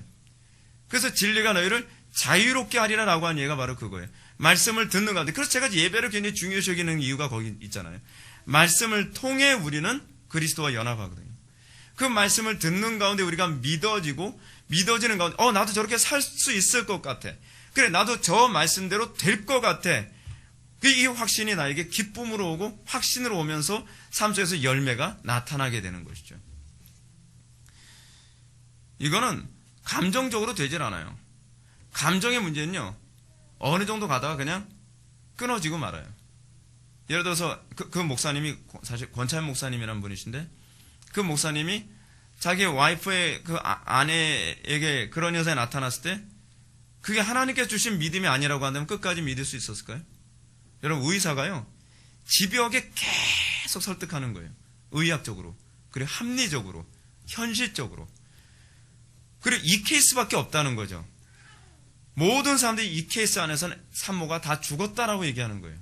그래서 진리가 너희를 자유롭게 하리라 라고 한 얘기가 바로 그거예요. 말씀을 듣는 가운데. 그래서 제가 예배를 굉장히 중요시 여기는 이유가 거기 있잖아요. 말씀을 통해 우리는 그리스도와 연합하거든요. 그 말씀을 듣는 가운데 우리가 믿어지는 가운데 나도 저렇게 살 수 있을 것 같아. 그래, 나도 저 말씀대로 될 것 같아. 이 확신이 나에게 기쁨으로 오고 확신으로 오면서 삶 속에서 열매가 나타나게 되는 것이죠. 이거는 감정적으로 되질 않아요. 감정의 문제는요, 어느 정도 가다가 그냥 끊어지고 말아요. 예를 들어서 그 목사님이 사실 권찬 목사님이라는 분이신데, 그 목사님이 자기 와이프의 그 아내에게 그런 현상이 나타났을 때 그게 하나님께서 주신 믿음이 아니라고 한다면 끝까지 믿을 수 있었을까요? 여러분, 의사가요, 집요하게 계속 설득하는 거예요. 의학적으로, 그리고 합리적으로, 현실적으로. 그리고 이 케이스밖에 없다는 거죠. 모든 사람들이 이 케이스 안에서는 산모가 다 죽었다라고 얘기하는 거예요.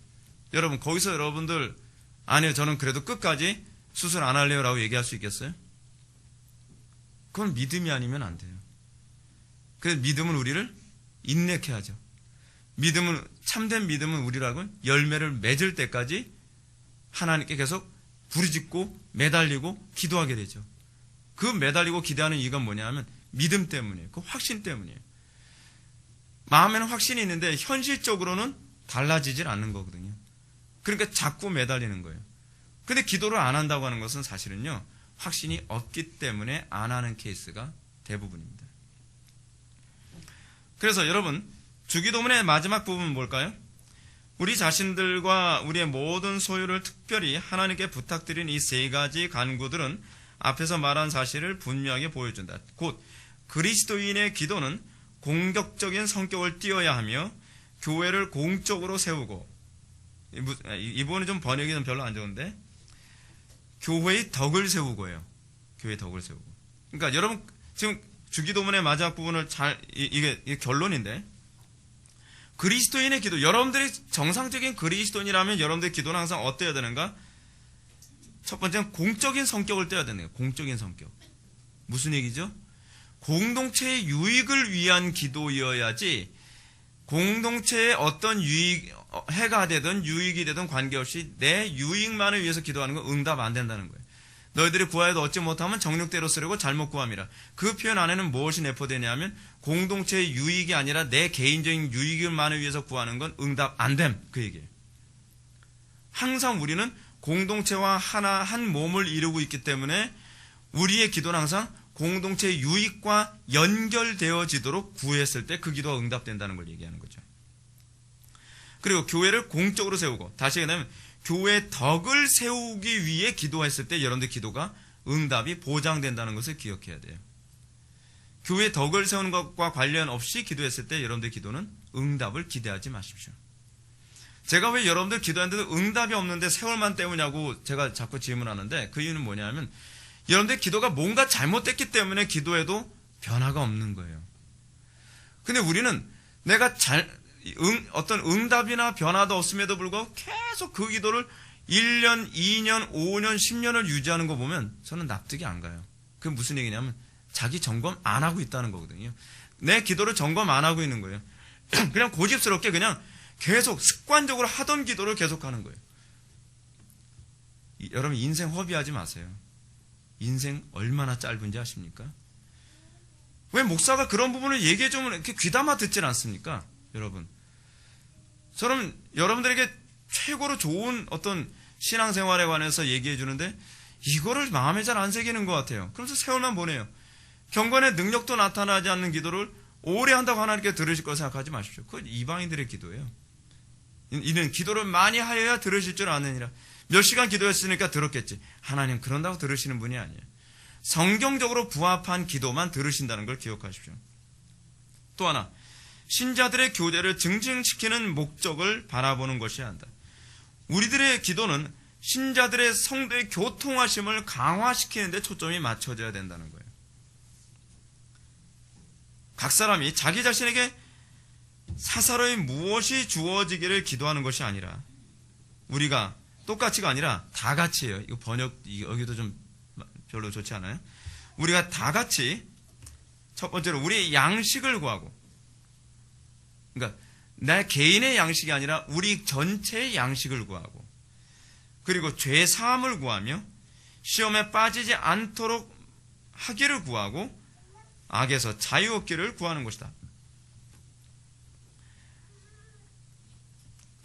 여러분, 거기서 여러분들, 아니요, 저는 그래도 끝까지 수술 안 할래요 라고 얘기할 수 있겠어요? 그건 믿음이 아니면 안 돼요. 그래서 믿음은 우리를 인내케 하죠. 참된 믿음은 우리라고 열매를 맺을 때까지 하나님께 계속 부르짖고 매달리고 기도하게 되죠. 그 매달리고 기도하는 이유가 뭐냐면 믿음 때문이에요. 그 확신 때문이에요. 마음에는 확신이 있는데 현실적으로는 달라지질 않는 거거든요. 그러니까 자꾸 매달리는 거예요. 근데 기도를 안 한다고 하는 것은 사실은요, 확신이 없기 때문에 안 하는 케이스가 대부분입니다. 그래서 여러분, 주기도문의 마지막 부분은 뭘까요? 우리 자신들과 우리의 모든 소유를 특별히 하나님께 부탁드린 이 세 가지 간구들은 앞에서 말한 사실을 분명하게 보여준다. 곧 그리스도인의 기도는 공격적인 성격을 띄어야 하며 교회를 공적으로 세우고, 이 부분은 좀 번역이 좀 별로 안 좋은데, 교회의 덕을 세우고요. 교회의 덕을 세우고. 그러니까 여러분, 지금 주기도문의 마지막 부분을 이게 결론인데, 그리스도인의 기도, 여러분들이 정상적인 그리스도인이라면 여러분들의 기도는 항상 어때야 되는가? 첫 번째는 공적인 성격을 떼야 되는 거예요. 공적인 성격. 무슨 얘기죠? 공동체의 유익을 위한 기도여야지, 공동체의 어떤 해가 되든 유익이 되든 관계없이 내 유익만을 위해서 기도하는 건 응답 안 된다는 거예요. 너희들이 구하여도 얻지 못하면 정욕대로 쓰려고 잘못 구함이라. 그 표현 안에는 무엇이 내포되냐면 공동체의 유익이 아니라 내 개인적인 유익만을 위해서 구하는 건 응답 안 됨, 그 얘기예요. 항상 우리는 공동체와 한 몸을 이루고 있기 때문에 우리의 기도는 항상 공동체의 유익과 연결되어지도록 구했을 때 그 기도가 응답된다는 걸 얘기하는 거죠. 그리고 교회를 공적으로 세우고, 다시 얘기하면 교회의 덕을 세우기 위해 기도했을 때 여러분들 기도가 응답이 보장된다는 것을 기억해야 돼요. 교회의 덕을 세우는 것과 관련 없이 기도했을 때 여러분들 기도는 응답을 기대하지 마십시오. 제가 왜 여러분들 기도하는데도 응답이 없는데 세월만 때우냐고 제가 자꾸 질문하는데, 그 이유는 뭐냐면 여러분들 기도가 뭔가 잘못됐기 때문에 기도해도 변화가 없는 거예요. 근데 우리는 내가 어떤 응답이나 변화도 없음에도 불구하고 계속 그 기도를 1년, 2년, 5년, 10년을 유지하는 거 보면 저는 납득이 안 가요. 그게 무슨 얘기냐면 자기 점검 안 하고 있다는 거거든요. 내 기도를 점검 안 하고 있는 거예요. 그냥 고집스럽게 그냥 계속 습관적으로 하던 기도를 계속하는 거예요. 여러분, 인생 허비하지 마세요. 인생 얼마나 짧은지 아십니까? 왜 목사가 그런 부분을 얘기해 주면 이렇게 귀담아 듣질 않습니까? 여러분, 저는 여러분들에게 최고로 좋은 어떤 신앙생활에 관해서 얘기해 주는데 이거를 마음에 잘 안 새기는 것 같아요. 그래서 세월만 보내요. 경건의 능력도 나타나지 않는 기도를 오래 한다고 하나님께 들으실 거 생각하지 마십시오. 그건 이방인들의 기도예요. 이는 기도를 많이 하여야 들으실 줄 아느니라. 몇 시간 기도했으니까 들었겠지. 하나님 그런다고 들으시는 분이 아니에요. 성경적으로 부합한 기도만 들으신다는 걸 기억하십시오. 또 하나, 신자들의 교제를 증진시키는 목적을 바라보는 것이어야 한다. 우리들의 기도는 신자들의 성도의 교통하심을 강화시키는 데 초점이 맞춰져야 된다는 거예요. 각 사람이 자기 자신에게 사사로이 무엇이 주어지기를 기도하는 것이 아니라, 우리가 똑같이가 아니라 다 같이예요. 이거 번역 여기도 좀 별로 좋지 않아요? 우리가 다 같이 첫 번째로 우리의 양식을 구하고, 그러니까 내 개인의 양식이 아니라 우리 전체의 양식을 구하고, 그리고 죄 사함을 구하며 시험에 빠지지 않도록 하기를 구하고 악에서 자유 얻기를 구하는 것이다.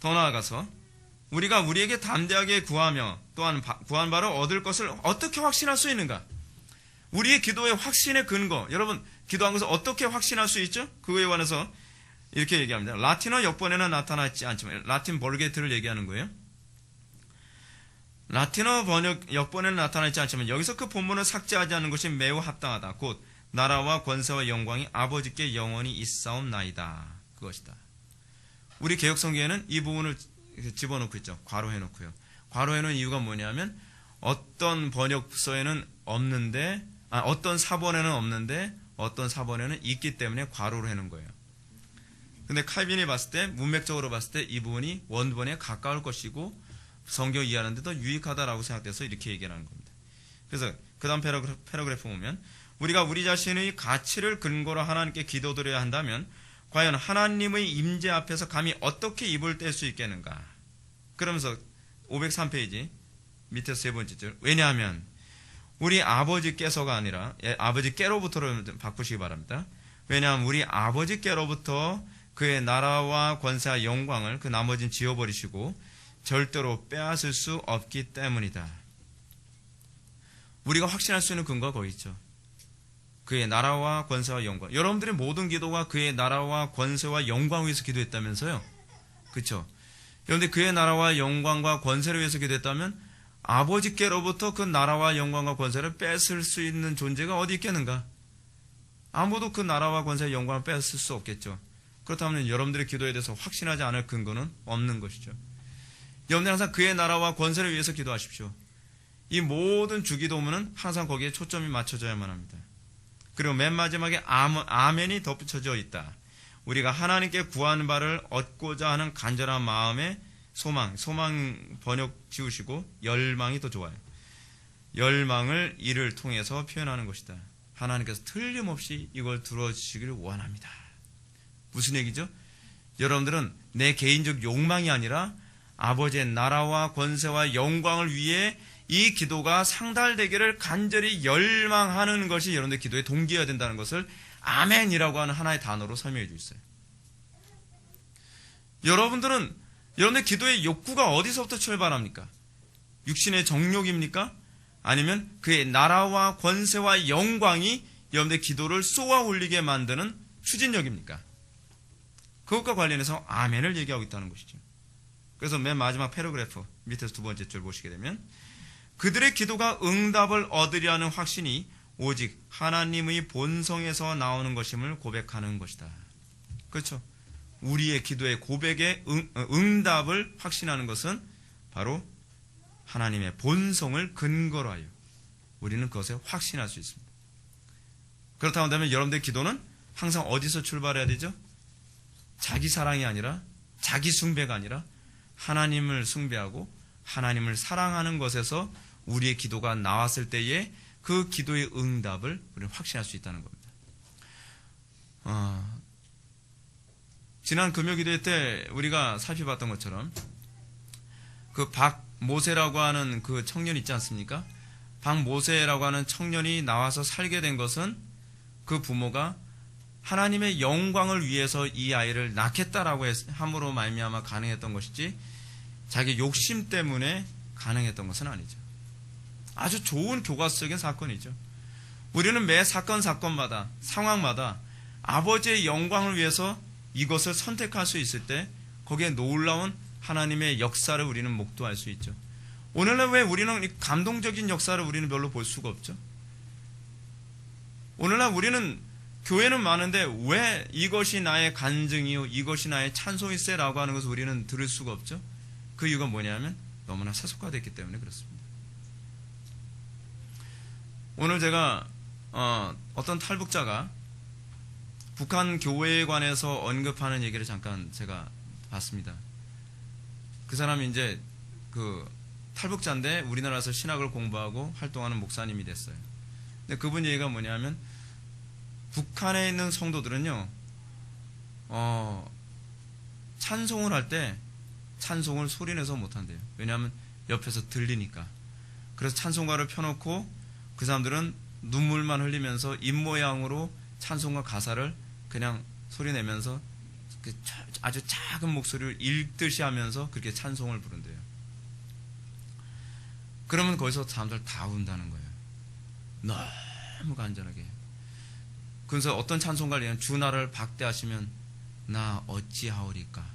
더 나아가서 우리가 우리에게 담대하게 구하며 또한 구한 바를 얻을 것을 어떻게 확신할 수 있는가? 우리의 기도의 확신의 근거, 여러분 기도한 것을 어떻게 확신할 수 있죠? 그거에 관해서 이렇게 얘기합니다. 라틴어 역번에는 나타나지 않지만, 라틴 벌게트를 얘기하는 거예요. 라틴어 번역 역번에는 나타나지 않지만 여기서 그 본문을 삭제하지 않는 것이 매우 합당하다. 곧 나라와 권세와 영광이 아버지께 영원히 있사옵나이다. 그것이다. 우리 개혁성경에는 이 부분을 집어넣고 있죠. 괄호해놓고요. 괄호해놓은 이유가 뭐냐면 어떤 번역서에는 없는데, 어떤 사본에는 없는데 어떤 사본에는 있기 때문에 괄호로 해놓은 거예요. 근데 칼빈이 봤을 때, 문맥적으로 봤을 때 이 부분이 원본에 가까울 것이고 성경 이해하는 데 더 유익하다라고 생각돼서 이렇게 얘기하는 겁니다. 그래서 그 다음 패러그래프 보면, 우리가 우리 자신의 가치를 근거로 하나님께 기도드려야 한다면 과연 하나님의 임재 앞에서 감히 어떻게 입을 뗄 수 있겠는가? 그러면서 503페이지 밑에서 세 번째 줄, 왜냐하면 우리 아버지께서가 아니라, 아버지께로부터로 바꾸시기 바랍니다. 왜냐하면 우리 아버지께로부터 그의 나라와 권세와 영광을 그 나머지는 지워버리시고 절대로 빼앗을 수 없기 때문이다. 우리가 확신할 수 있는 근거가 거기 있죠. 그의 나라와 권세와 영광. 여러분들의 모든 기도가 그의 나라와 권세와 영광을 위해서 기도했다면서요? 그렇죠? 그런데 그의 나라와 영광과 권세를 위해서 기도했다면 아버지께로부터 그 나라와 영광과 권세를 뺏을 수 있는 존재가 어디 있겠는가? 아무도 그 나라와 권세와 영광을 뺏을 수 없겠죠. 그렇다면 여러분들의 기도에 대해서 확신하지 않을 근거는 없는 것이죠. 여러분들 항상 그의 나라와 권세를 위해서 기도하십시오. 이 모든 주기도문은 항상 거기에 초점이 맞춰져야만 합니다. 그리고 맨 마지막에 아멘이 덧붙여져 있다. 우리가 하나님께 구하는 바를 얻고자 하는 간절한 마음의 소망 번역 지우시고 열망이 더 좋아요. 열망을 이를 통해서 표현하는 것이다. 하나님께서 틀림없이 이걸 들어주시기를 원합니다. 무슨 얘기죠? 여러분들은 내 개인적 욕망이 아니라 아버지의 나라와 권세와 영광을 위해 이 기도가 상달되기를 간절히 열망하는 것이 여러분들의 기도의 동기여야 된다는 것을 아멘이라고 하는 하나의 단어로 설명해 주고 있어요. 여러분들의 기도의 욕구가 어디서부터 출발합니까? 육신의 정욕입니까? 아니면 그의 나라와 권세와 영광이 여러분들의 기도를 쏘아 올리게 만드는 추진력입니까? 그것과 관련해서 아멘을 얘기하고 있다는 것이죠. 그래서 맨 마지막 패러그래프 밑에서 두 번째 줄 보시게 되면, 그들의 기도가 응답을 얻으려는 확신이 오직 하나님의 본성에서 나오는 것임을 고백하는 것이다. 그렇죠? 우리의 기도의 고백의 응답을 확신하는 것은 바로 하나님의 본성을 근거로 하여 우리는 그것에 확신할 수 있습니다. 그렇다고 한다면 여러분들의 기도는 항상 어디서 출발해야 되죠? 자기 사랑이 아니라, 자기 숭배가 아니라 하나님을 숭배하고 하나님을 사랑하는 것에서 우리의 기도가 나왔을 때에 그 기도의 응답을 우리는 확신할 수 있다는 겁니다. 지난 금요기도회 때 우리가 살펴봤던 것처럼 그 박모세라고 하는 그 청년 있지 않습니까? 박모세라고 하는 청년이 나와서 살게 된 것은 그 부모가 하나님의 영광을 위해서 이 아이를 낳겠다라고 함으로 말미암아 가능했던 것이지 자기 욕심 때문에 가능했던 것은 아니죠. 아주 좋은 교과서적인 사건이죠. 우리는 매 사건마다 상황마다 아버지의 영광을 위해서 이것을 선택할 수 있을 때 거기에 놀라운 하나님의 역사를 우리는 목도할 수 있죠. 오늘날 왜 우리는 감동적인 역사를 우리는 별로 볼 수가 없죠? 오늘날 우리는 교회는 많은데 왜 이것이 나의 간증이요 이것이 나의 찬송일세라고 하는 것을 우리는 들을 수가 없죠? 그 이유가 뭐냐면 너무나 세속화됐기 때문에 그렇습니다. 오늘 제가 어떤 탈북자가 북한 교회에 관해서 언급하는 얘기를 잠깐 제가 봤습니다. 그 사람이 이제 그 탈북자인데 우리나라에서 신학을 공부하고 활동하는 목사님이 됐어요. 근데 그분 얘기가 뭐냐면 북한에 있는 성도들은요, 찬송을 할 때 찬송을 소리내서 못한대요. 왜냐하면 옆에서 들리니까. 그래서 찬송가를 펴놓고 그 사람들은 눈물만 흘리면서 입모양으로 찬송가 가사를 그냥 소리내면서 아주 작은 목소리를 읽듯이 하면서 그렇게 찬송을 부른대요. 그러면 거기서 사람들 다 운다는 거예요. 너무 간절하게. 그래서 어떤 찬송가를 주 나를 박대하시면 나 어찌하오리까.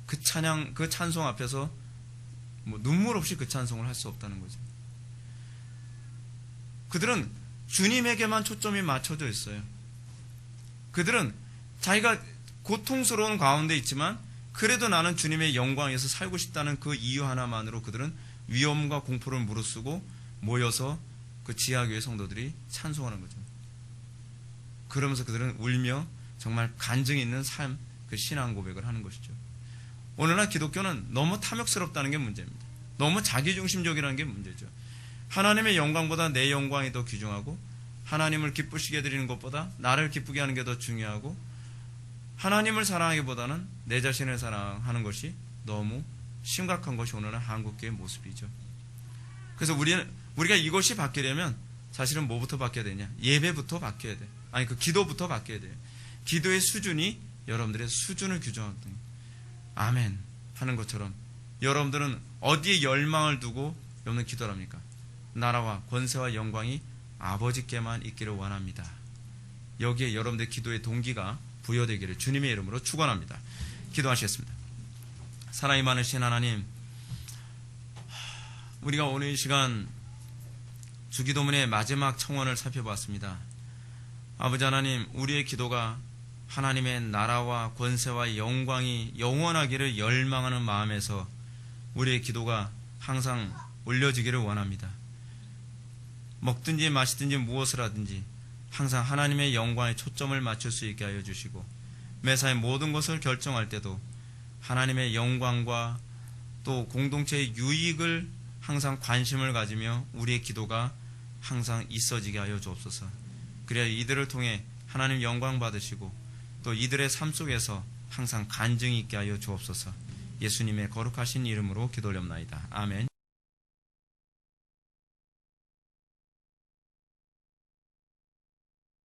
그 찬양, 그 찬송 앞에서 뭐 눈물 없이 그 찬송을 할 수 없다는 거죠. 그들은 주님에게만 초점이 맞춰져 있어요. 그들은 자기가 고통스러운 가운데 있지만 그래도 나는 주님의 영광에서 살고 싶다는 그 이유 하나만으로 그들은 위험과 공포를 무릅쓰고 모여서 그 지하교회 성도들이 찬송하는 거죠. 그러면서 그들은 울며 정말 간증 있는 삶, 그 신앙 고백을 하는 것이죠. 오늘날 기독교는 너무 탐욕스럽다는 게 문제입니다. 너무 자기중심적이라는 게 문제죠. 하나님의 영광보다 내 영광이 더 귀중하고 하나님을 기쁘시게 드리는 것보다 나를 기쁘게 하는 게 더 중요하고 하나님을 사랑하기보다는 내 자신을 사랑하는 것이 너무 심각한 것이 오늘날 한국교회의 모습이죠. 그래서 우리가 이것이 바뀌려면 사실은 뭐부터 바뀌어야 되냐? 예배부터 바뀌어야 돼. 아니, 그 기도부터 바뀌어야 돼요. 기도의 수준이 여러분들의 수준을 규정하거든요. 아멘 하는 것처럼 여러분들은 어디에 열망을 두고 여러분은 기도를 합니까? 나라와 권세와 영광이 아버지께만 있기를 원합니다. 여기에 여러분들의 기도의 동기가 부여되기를 주님의 이름으로 축원합니다. 기도하시겠습니다. 사랑이 많으신 하나님, 우리가 오늘 이 시간 주기도문의 마지막 청원을 살펴봤습니다. 아버지 하나님, 우리의 기도가 하나님의 나라와 권세와 영광이 영원하기를 열망하는 마음에서 우리의 기도가 항상 올려지기를 원합니다. 먹든지 마시든지 무엇을 하든지 항상 하나님의 영광에 초점을 맞출 수 있게 하여 주시고 매사의 모든 것을 결정할 때도 하나님의 영광과 또 공동체의 유익을 항상 관심을 가지며 우리의 기도가 항상 있어지게 하여 주옵소서. 그래야 이들을 통해 하나님 영광 받으시고 또 이들의 삶 속에서 항상 간증이 있게 하여 주옵소서. 예수님의 거룩하신 이름으로 기도 올렵나이다. 아멘.